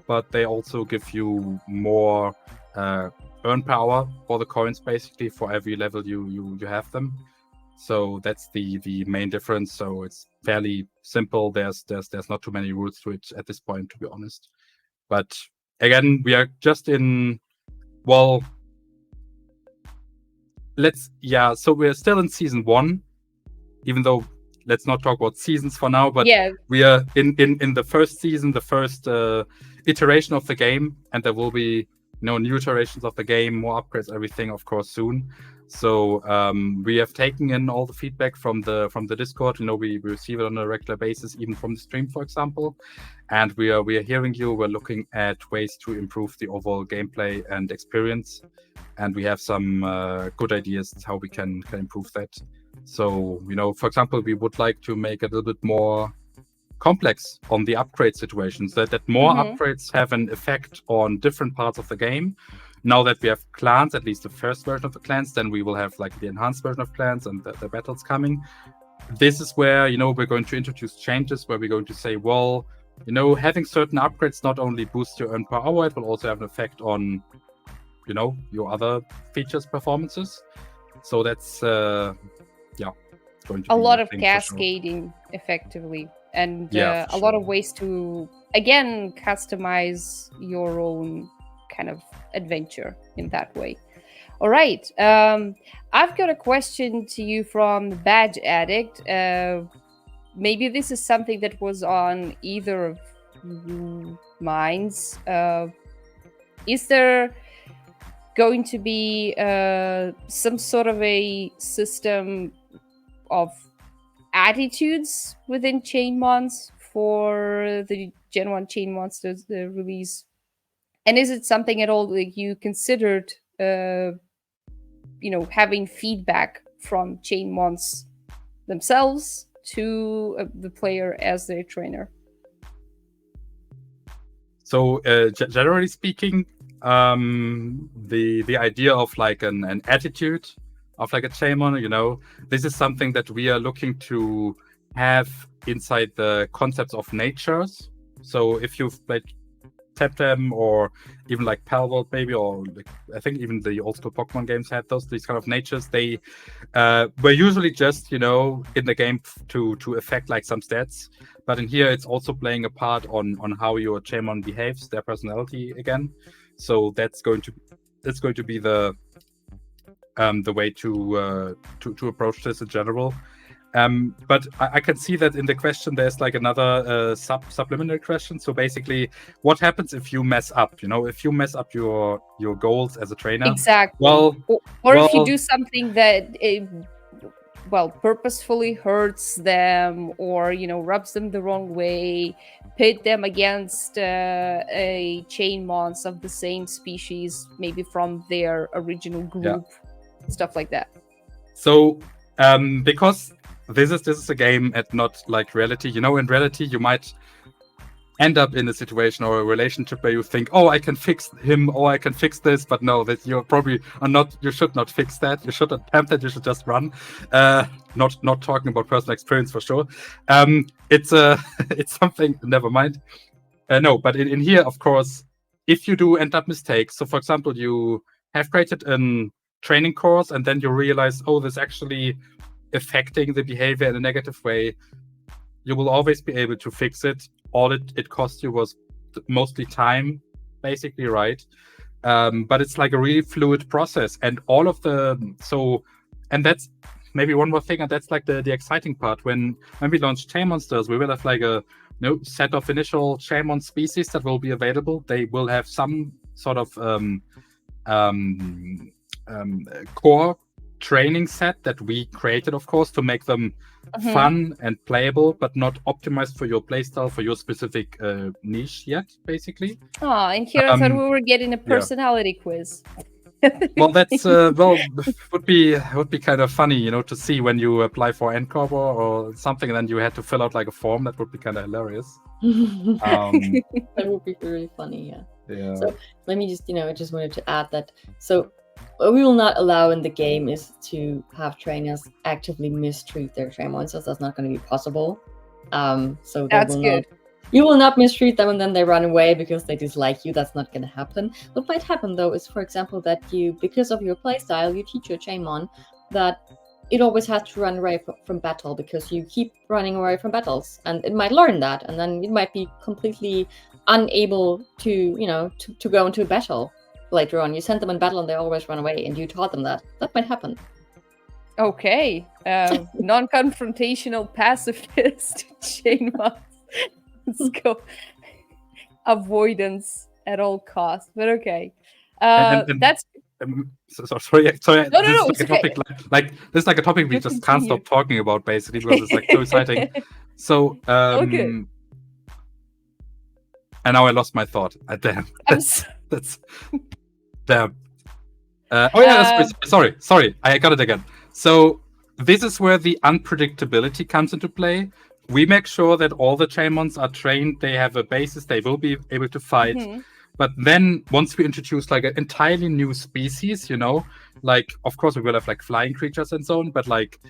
but they also give you more earn power for the coins, basically, for every level you have them. So that's the main difference. So it's fairly simple. There's not too many rules to it at this point, to be honest. But again, we are just in, so we're still in season 1, even though let's not talk about seasons for now, but we are in the first season, the first iteration of the game, and there will be new iterations of the game, more upgrades, everything, of course, soon. So we have taken in all the feedback from the Discord. We receive it on a regular basis, even from the stream, for example. And we are hearing you. We're looking at ways to improve the overall gameplay and experience, and we have some good ideas how we can improve that. So for example, we would like to make it a little bit more complex on the upgrade situations, that more upgrades have an effect on different parts of the game. Now that we have clans, at least the first version of the clans, then we will have like the enhanced version of clans and the battles coming. This is where we're going to introduce changes where we're going to say, well, having certain upgrades not only boosts your earn per hour, it will also have an effect on your other features performances. So that's going to a be lot of thing cascading, effectively, and Yeah, a lot of ways to again customize your own kind of adventure in that way. All right. I've got a question to you from the Badge Addict. Maybe this is something that was on either of minds. Is there going to be some sort of a system of attitudes within Chainmons for the Gen 1 Chainmonsters the release? And is it something at all that you considered, having feedback from Chainmons themselves to the player as their trainer? So generally speaking, the idea of like an attitude of like a Chainmon, this is something that we are looking to have inside the concepts of natures. So if you've played Taptem or even like Palworld maybe, or like, I think even the old school Pokemon games had these kind of natures. They were usually just in the game to affect like some stats, but in here it's also playing a part on how your Chainmon behaves, their personality again. So that's going to be the way to approach this in general. But I can see that in the question there's like another subliminal question. So basically, what happens if you mess up? If you mess up your goals as a trainer. Exactly. Or if you do something that purposefully hurts them, or rubs them the wrong way, pit them against a Chainmons of the same species, maybe from their original group, stuff like that. So because this is a game and not like reality. In reality, you might end up in a situation or a relationship where you think, oh, I can fix him, or I can fix this, but no, that you probably are not. You should not fix that. You should attempt that. You should just run. Not talking about personal experience for sure. It's it's something. Never mind. No, but in here, of course, if you do end up mistakes. So, for example, you have created a training course, and then you realize, oh, this actually affecting the behavior in a negative way, you will always be able to fix it. All it cost you was mostly time, basically, right? But it's like a really fluid process, and all of and that's maybe one more thing, and that's like the exciting part. When we launch Chainmonsters, we will have like a set of initial Chainmon species that will be available. They will have some sort of core training set that we created, of course, to make them fun and playable, but not optimized for your playstyle, for your specific niche yet, basically. Oh, and here I thought we were getting a personality quiz. Well, that's would be kind of funny, to see when you apply for NCORP or something, and then you had to fill out like a form. That would be kind of hilarious. That would be really funny, yeah. So let me just, I just wanted to add that. So what we will not allow in the game is to have trainers actively mistreat their Chainmonsters. That's not going to be possible. So that's good. You will not mistreat them and then they run away because they dislike you. That's not going to happen. What might happen, though, is, for example, that you, because of your playstyle, you teach your Chainmon that it always has to run away from battle because you keep running away from battles. And it might learn that, and then it might be completely unable to, to go into a battle later on. You send them in battle and they always run away, and you taught them that. That might happen. Okay. Non-confrontational pacifist Chainmons. Let's go. Avoidance at all costs. But okay. That's... sorry. No, this is like a topic like this is like a topic we just can't stop talking about, basically, because it's like so exciting. So okay. And now I lost my thought. Damn. That's damn. Sorry. I got it again. So this is where the unpredictability comes into play. We make sure that all the Chainmons are trained. They have a basis. They will be able to fight. Mm-hmm. But then once we introduce like an entirely new species, like, of course we will have like flying creatures and so on. But like,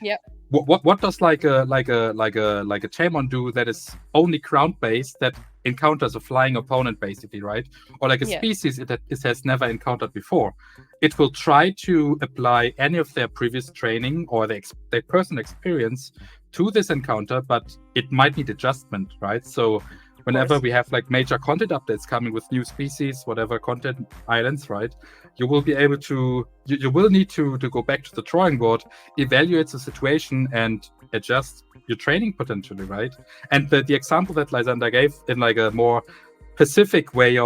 what does like a Chainmon do that is only ground based, that encounters a flying opponent, basically, right? Or like a species it has never encountered before. It will try to apply any of their previous training or their personal experience to this encounter, but it might need adjustment, right? So whenever course. we have like major content updates coming with new species, whatever content islands, right? You will be able to, you will need to go back to the drawing board, evaluate the situation, and adjust your training potentially, right? And the example that Lysander gave in like a more pacifistic way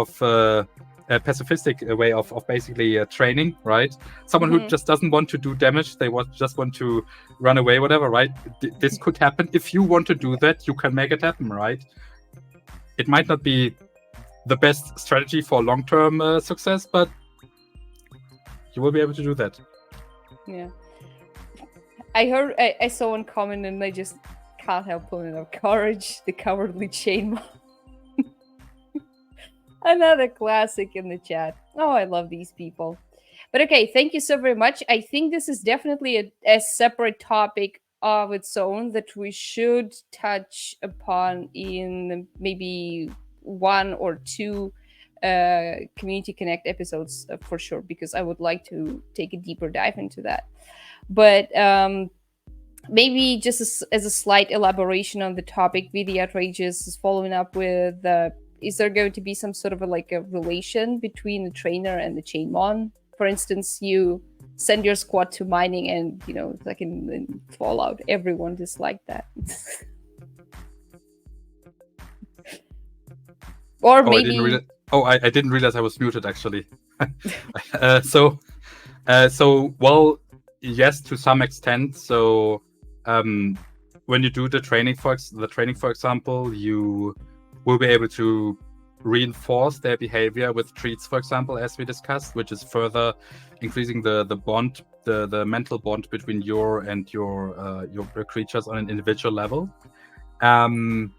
of basically training, right? Someone who just doesn't want to do damage, they just want to run away, whatever, right? This could happen. If you want to do that, you can make it happen, right? It might not be the best strategy for long-term success, but you will be able to do that. Yeah. I saw one comment and I just can't help pulling up Courage, the Cowardly Chainmon. Another classic in the chat. Oh, I love these people. But okay, thank you so very much. I think this is definitely a separate topic of its own that we should touch upon in maybe one or two Community Connect episodes for sure, because I would like to take a deeper dive into that. But maybe just as a slight elaboration on the topic, VD Outrageous is following up with is there going to be some sort of a relation between the trainer and the Chainmon? For instance, you send your squad to mining and, like in Fallout, everyone disliked that. Or maybe... I didn't realize I was muted, actually. Well, yes, to some extent. So when you do the training, for example, you will be able to reinforce their behavior with treats, for example, as we discussed, which is further increasing the bond, the mental bond between your creatures on an individual level. And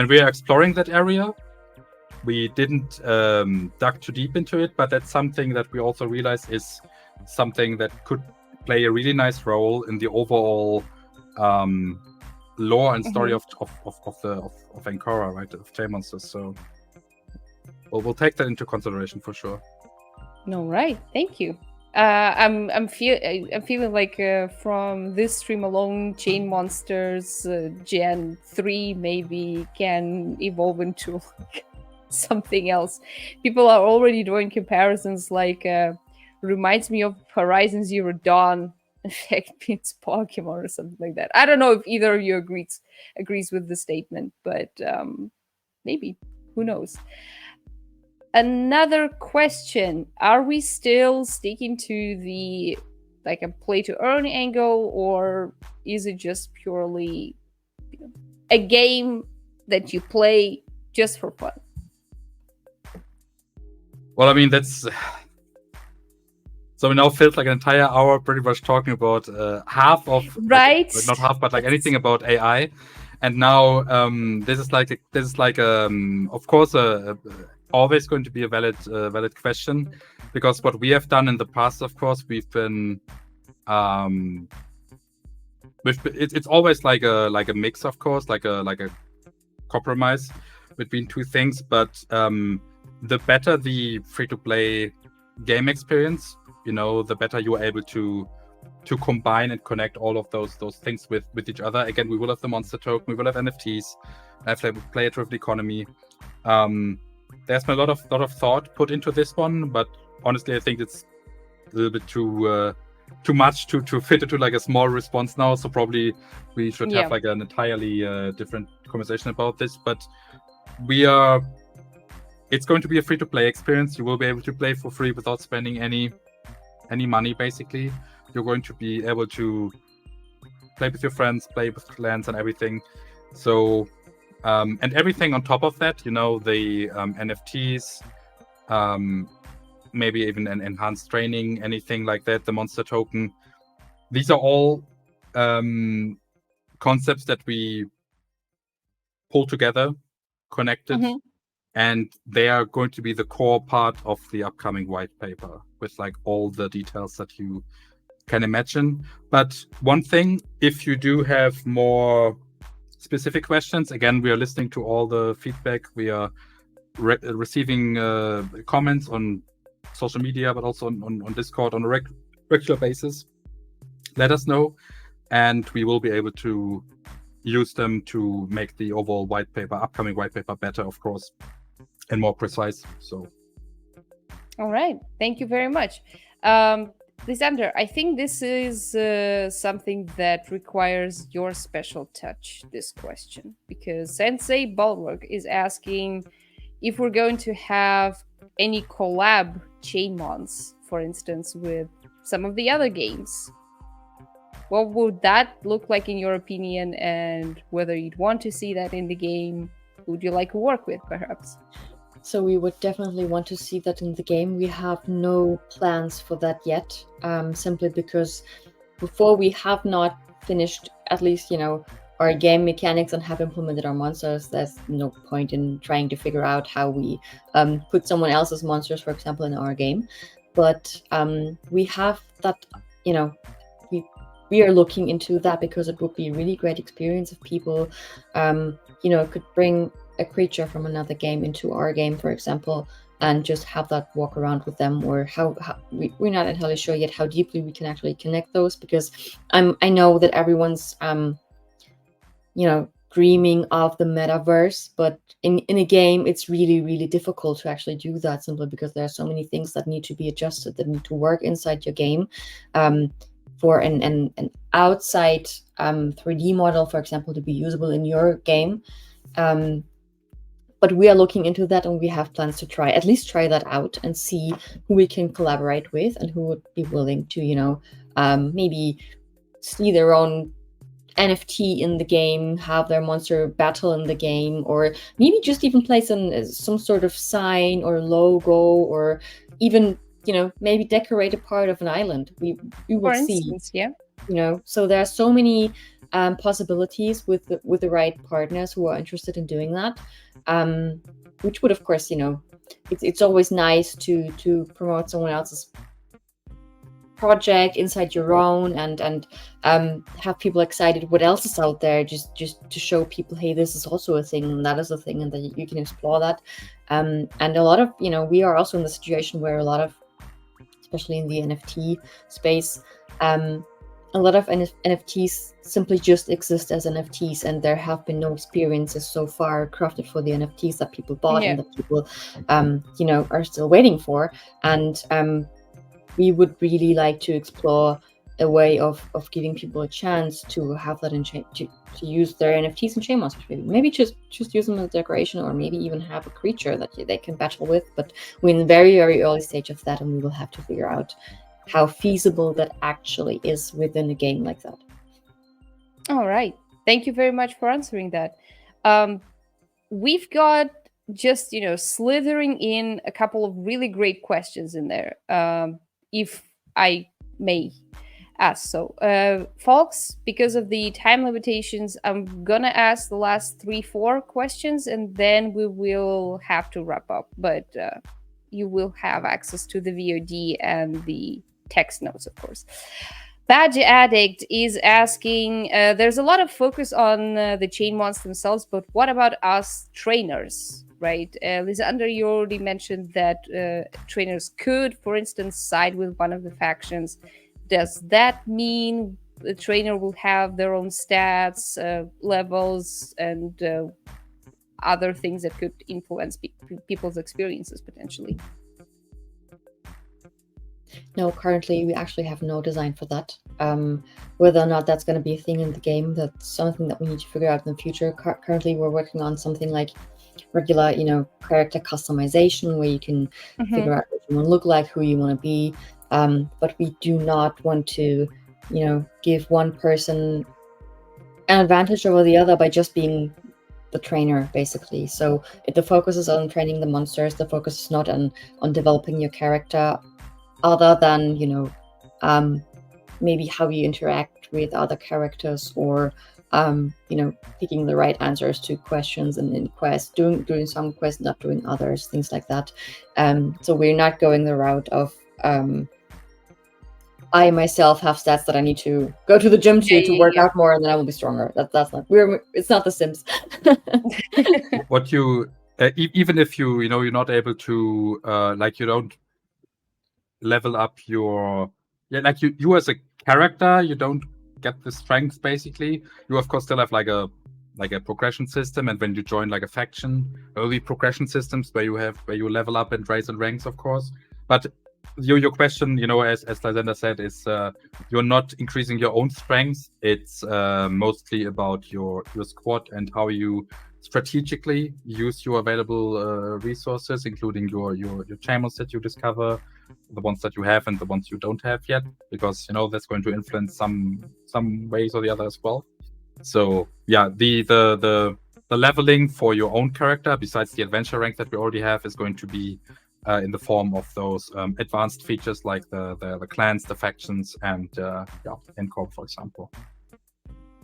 we are exploring that area. We didn't dug too deep into it, but that's something that we also realize is something that could play a really nice role in the overall lore and story of Ankara, right, of Chainmonsters. So we'll take that into consideration for sure. No, right. Thank you. I'm feeling like from this stream alone, Chainmonsters Gen 3 maybe can evolve into something else. People are already doing comparisons like reminds me of Horizon Zero Dawn. Effect means Pokemon or something like that. I don't know if either of you agrees with the statement, but maybe. Who knows? Another question. Are we still sticking to the a play to earn angle, or is it just purely a game that you play just for fun? Well, I mean, that's... So we now filled an entire hour pretty much talking about half of... Right. Not half, but anything about AI. And now this is of course, always going to be a valid question, because what we have done in the past, of course, we've been... it's always like a mix, of course, like a compromise between two things. But the better the free-to-play game experience, the better you are able to combine and connect all of those things with each other. Again, we will have the monster token, we will have NFTs, have a player-driven economy. There's been a lot of thought put into this one, but honestly, I think it's a little bit too much to fit into a small response now. So probably we should have an entirely different conversation about this. But it's going to be a free-to-play experience. You will be able to play for free without spending any money, basically. You're going to be able to play with your friends, play with clans and everything. So, and everything on top of that, the NFTs, maybe even an enhanced training, anything like that, the monster token. These are all concepts that we pull together, connected, and they are going to be the core part of the upcoming white paper with all the details that you can imagine. But one thing, if you do have more specific questions, again, we are listening to all the feedback. We are receiving comments on social media, but also on Discord on a regular basis. Let us know, and we will be able to use them to make the overall upcoming white paper better, of course, and more precise. So All right. Thank you very much. Lysander, I think this is something that requires your special touch, this question, because Sensei Bulwark is asking if we're going to have any collab Chainmons, for instance, with some of the other games. What would that look like in your opinion, and whether you'd want to see that in the game? Who would you like to work with, perhaps? So we would definitely want to see that in the game. We have no plans for that yet, simply because before we have not finished, at least, our game mechanics and have implemented our monsters, there's no point in trying to figure out how we put someone else's monsters, for example, in our game. But we have that, we are looking into that because it would be a really great experience if people, could bring a creature from another game into our game, for example, and just have that walk around with them, or how we're not entirely sure yet how deeply we can actually connect those, because I know that everyone's dreaming of the metaverse, but in a game it's really, really difficult to actually do that, simply because there are so many things that need to be adjusted, that need to work inside your game, for an outside 3D model, for example, to be usable in your game. But we are looking into that, and we have plans to try that out and see who we can collaborate with and who would be willing to, maybe see their own NFT in the game, have their monster battle in the game, or maybe just even place some sort of sign or logo, or even, maybe decorate a part of an island. We will For see. instance, yeah. So there are so many possibilities with the right partners who are interested in doing that, which would, of course, it's always nice to promote someone else's project inside your own, and have people excited what else is out there, just to show people, hey, this is also a thing, and that is a thing, and that you can explore that. And a lot of, we are also in the situation where a lot of, especially in the NFT space, a lot of NFTs simply just exist as NFTs, and there have been no experiences so far crafted for the NFTs that people bought, Yeah. and that people, are still waiting for. And we would really like to explore a way of giving people a chance to have that to use their NFTs in Chainmonsters. Maybe just use them as decoration, or maybe even have a creature that they can battle with. But we're in the very, very early stage of that, and we will have to figure out how feasible that actually is within a game like that. All right. Thank you very much for answering that. We've got just, slithering in a couple of really great questions in there, if I may ask so. Folks, because of the time limitations, I'm going to ask the last 3-4 questions, and then we will have to wrap up. But you will have access to the VOD and the text notes, of course. Badge Addict is asking, there's a lot of focus on the Chainmons themselves, but what about us trainers, right? Lysander, you already mentioned that trainers could, for instance, side with one of the factions. Does that mean the trainer will have their own stats, levels, and other things that could influence people's experiences potentially? No, currently we actually have no design for that. Whether or not that's going to be a thing in the game, that's something that we need to figure out in the future. Currently, we're working on something like regular, character customization, where you can figure out what you want to look like, who you want to be. But we do not want to, give one person an advantage over the other by just being the trainer, basically. So the focus is on training the monsters. The focus is not on developing your character, other than, maybe how you interact with other characters, or picking the right answers to questions and in quests, doing some quests, not doing others, things like that. So we're not going the route of I myself have stats that I need to go to the gym to work out more, and then I will be stronger. That's not, it's not The Sims. What you even if you're not able to you don't level up your you as a character, you don't get the strength. Basically, you of course still have like a progression system, and when you join like a faction, early progression systems where you level up and raise in ranks, of course. But your question, as Lysander said, is you're not increasing your own strength. It's mostly about your squad and how you strategically use your available resources, including your channels that you discover, the ones that you have and the ones you don't have yet, because that's going to influence some ways or the other as well. So yeah, the leveling for your own character, besides the adventure rank that we already have, is going to be in the form of those advanced features like the clans, the factions, and NCorp, for example.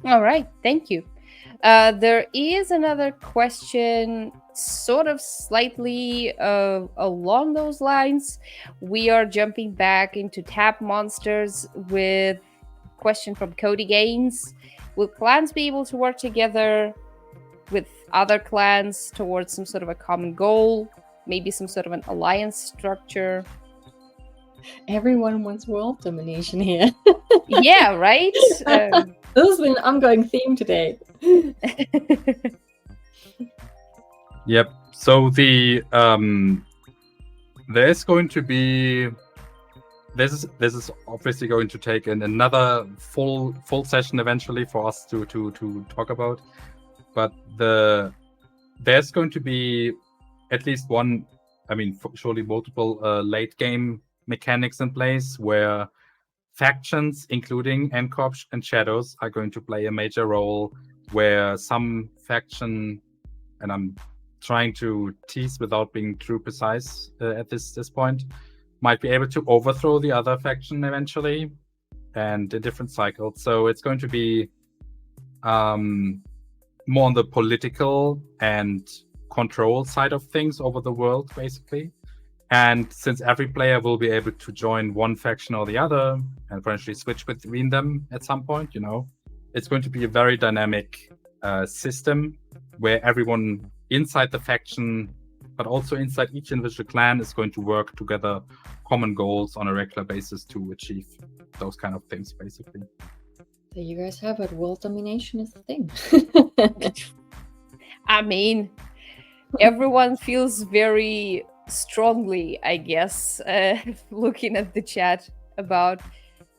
All right, thank you. There is another question, sort of slightly along those lines. We are jumping back into Tapmonsters with a question from Cody Gaines. Will clans be able to work together with other clans towards some sort of a common goal? Maybe some sort of an alliance structure? Everyone wants world domination here. Yeah, right? This has been an ongoing theme today. Yep. So there's going to be this is obviously going to take another full session eventually for us to talk about. But there's going to be at least one, surely multiple late game mechanics in place where factions, including NCorp and Shadows, are going to play a major role, where some faction, and I'm trying to tease without being too precise at this point, might be able to overthrow the other faction eventually, and in different cycles. So it's going to be more on the political and control side of things over the world, basically. And since every player will be able to join one faction or the other and potentially switch between them at some point, it's going to be a very dynamic system where everyone inside the faction, but also inside each individual clan, is going to work together, common goals on a regular basis to achieve those kind of things, basically. There you guys have it. World domination is the thing. Everyone feels very strongly, I guess, looking at the chat about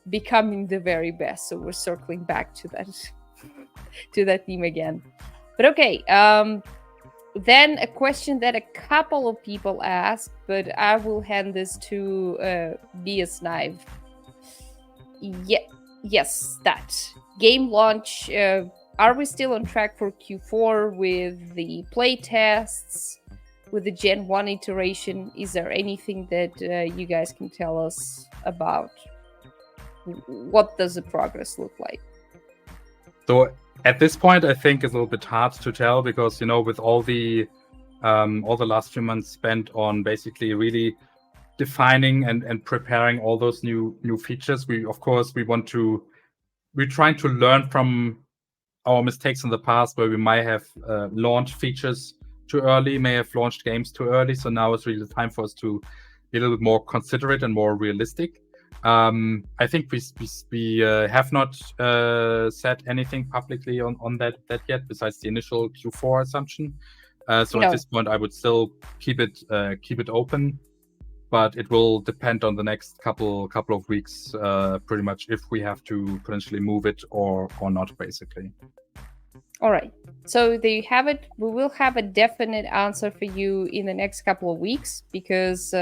becoming the very best. So we're circling back to that theme again. But okay, then a question that a couple of people asked, but I will hand this to BS Knive. Yes, that game launch. Are we still on track for Q4 with the play tests, with the Gen 1 iteration? Is there anything that you guys can tell us about? What does the progress look like? So at this point, I think it's a little bit hard to tell because, with all the last few months spent on basically really defining and preparing all those new features, we're trying to learn from our mistakes in the past where we might have launched features too early, may have launched games too early. So now it's really the time for us to be a little bit more considerate and more realistic. I think we have not said anything publicly on that yet, besides the initial Q4 assumption. So no. At this point, I would still keep it open, but it will depend on the next couple of weeks, pretty much, if we have to potentially move it or not, basically. All right. So there you have it. We will have a definite answer for you in the next couple of weeks because,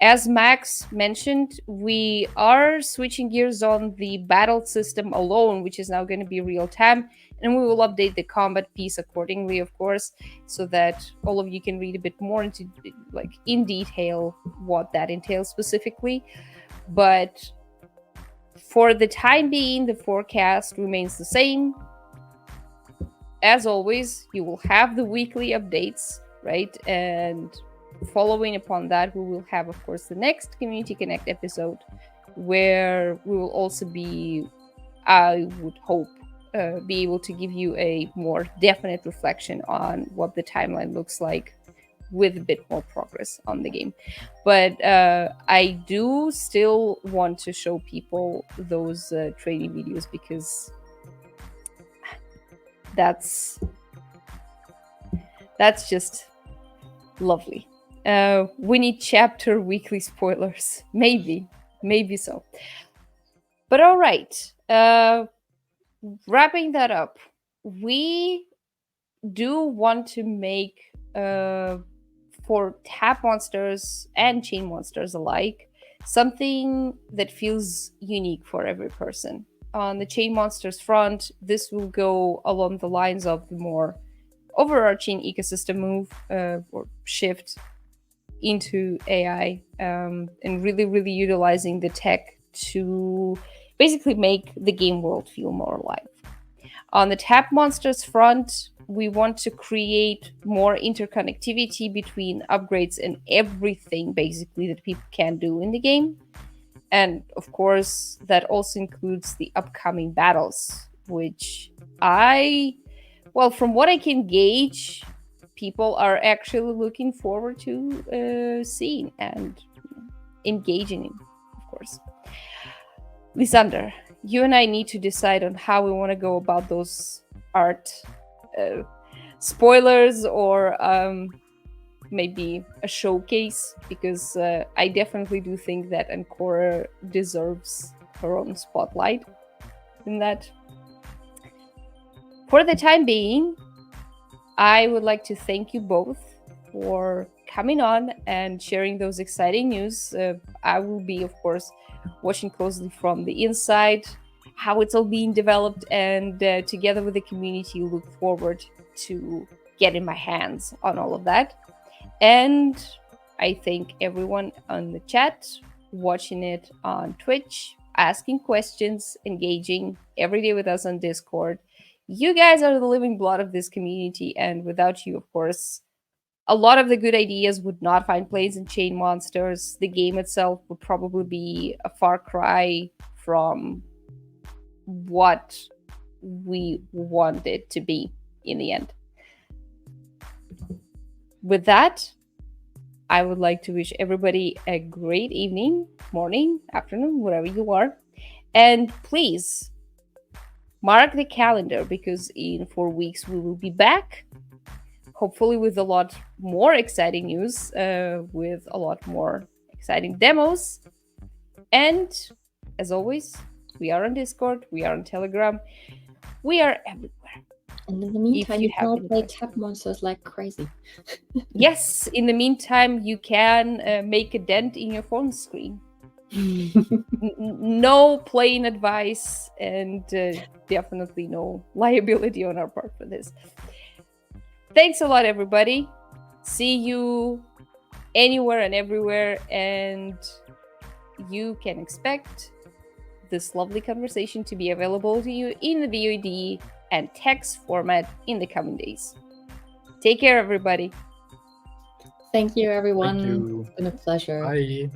as Max mentioned, we are switching gears on the battle system alone, which is now going to be real time. And we will update the combat piece accordingly, of course, so that all of you can read a bit more into, in detail what that entails specifically. But for the time being, the forecast remains the same. As always, you will have the weekly updates, right? And following upon that, we will have, of course, the next Community Connect episode, where we will also be, I would hope, be able to give you a more definite reflection on what the timeline looks like with a bit more progress on the game. But I do still want to show people those training videos, because that's just lovely. We need chapter weekly spoilers. Maybe so. But all right. Wrapping that up, we do want to make for Tapmonsters and Chainmonsters alike something that feels unique for every person. On the Chainmonsters front, this will go along the lines of the more overarching ecosystem move or shift into AI, and really utilizing the tech to basically make the game world feel more alive. On the Tapmonsters front, we want to create more interconnectivity between upgrades and everything basically that people can do in the game. And of course, that also includes the upcoming battles, which from what I can gauge, people are actually looking forward to seeing and engaging in, of course. Lysander, you and I need to decide on how we want to go about those art spoilers, or maybe a showcase, because I definitely do think that Ancora deserves her own spotlight in that. For the time being, I would like to thank you both for coming on and sharing those exciting news. I will be, of course, watching closely from the inside how it's all being developed, and together with the community, look forward to getting my hands on all of that. And I thank everyone on the chat, watching it on Twitch, asking questions, engaging every day with us on Discord. You guys are the living blood of this community, and without you, of course, a lot of the good ideas would not find place in Chainmonsters. The game itself would probably be a far cry from what we want it to be in the end. With that, I would like to wish everybody a great evening, morning, afternoon, wherever you are. And please mark the calendar, because in 4 weeks we will be back, hopefully with a lot more exciting news, with a lot more exciting demos. And as always, we are on Discord, we are on Telegram, we are everywhere. And in the meantime, you can all play Tapmonsters like crazy. Yes, in the meantime, you can make a dent in your phone screen. No playing advice, and definitely no liability on our part for this. Thanks a lot, everybody. See you anywhere and everywhere, and you can expect this lovely conversation to be available to you in the VOD and text format in the coming days. Take care, everybody. Thank you, everyone. Thank you. It's been a pleasure. Bye.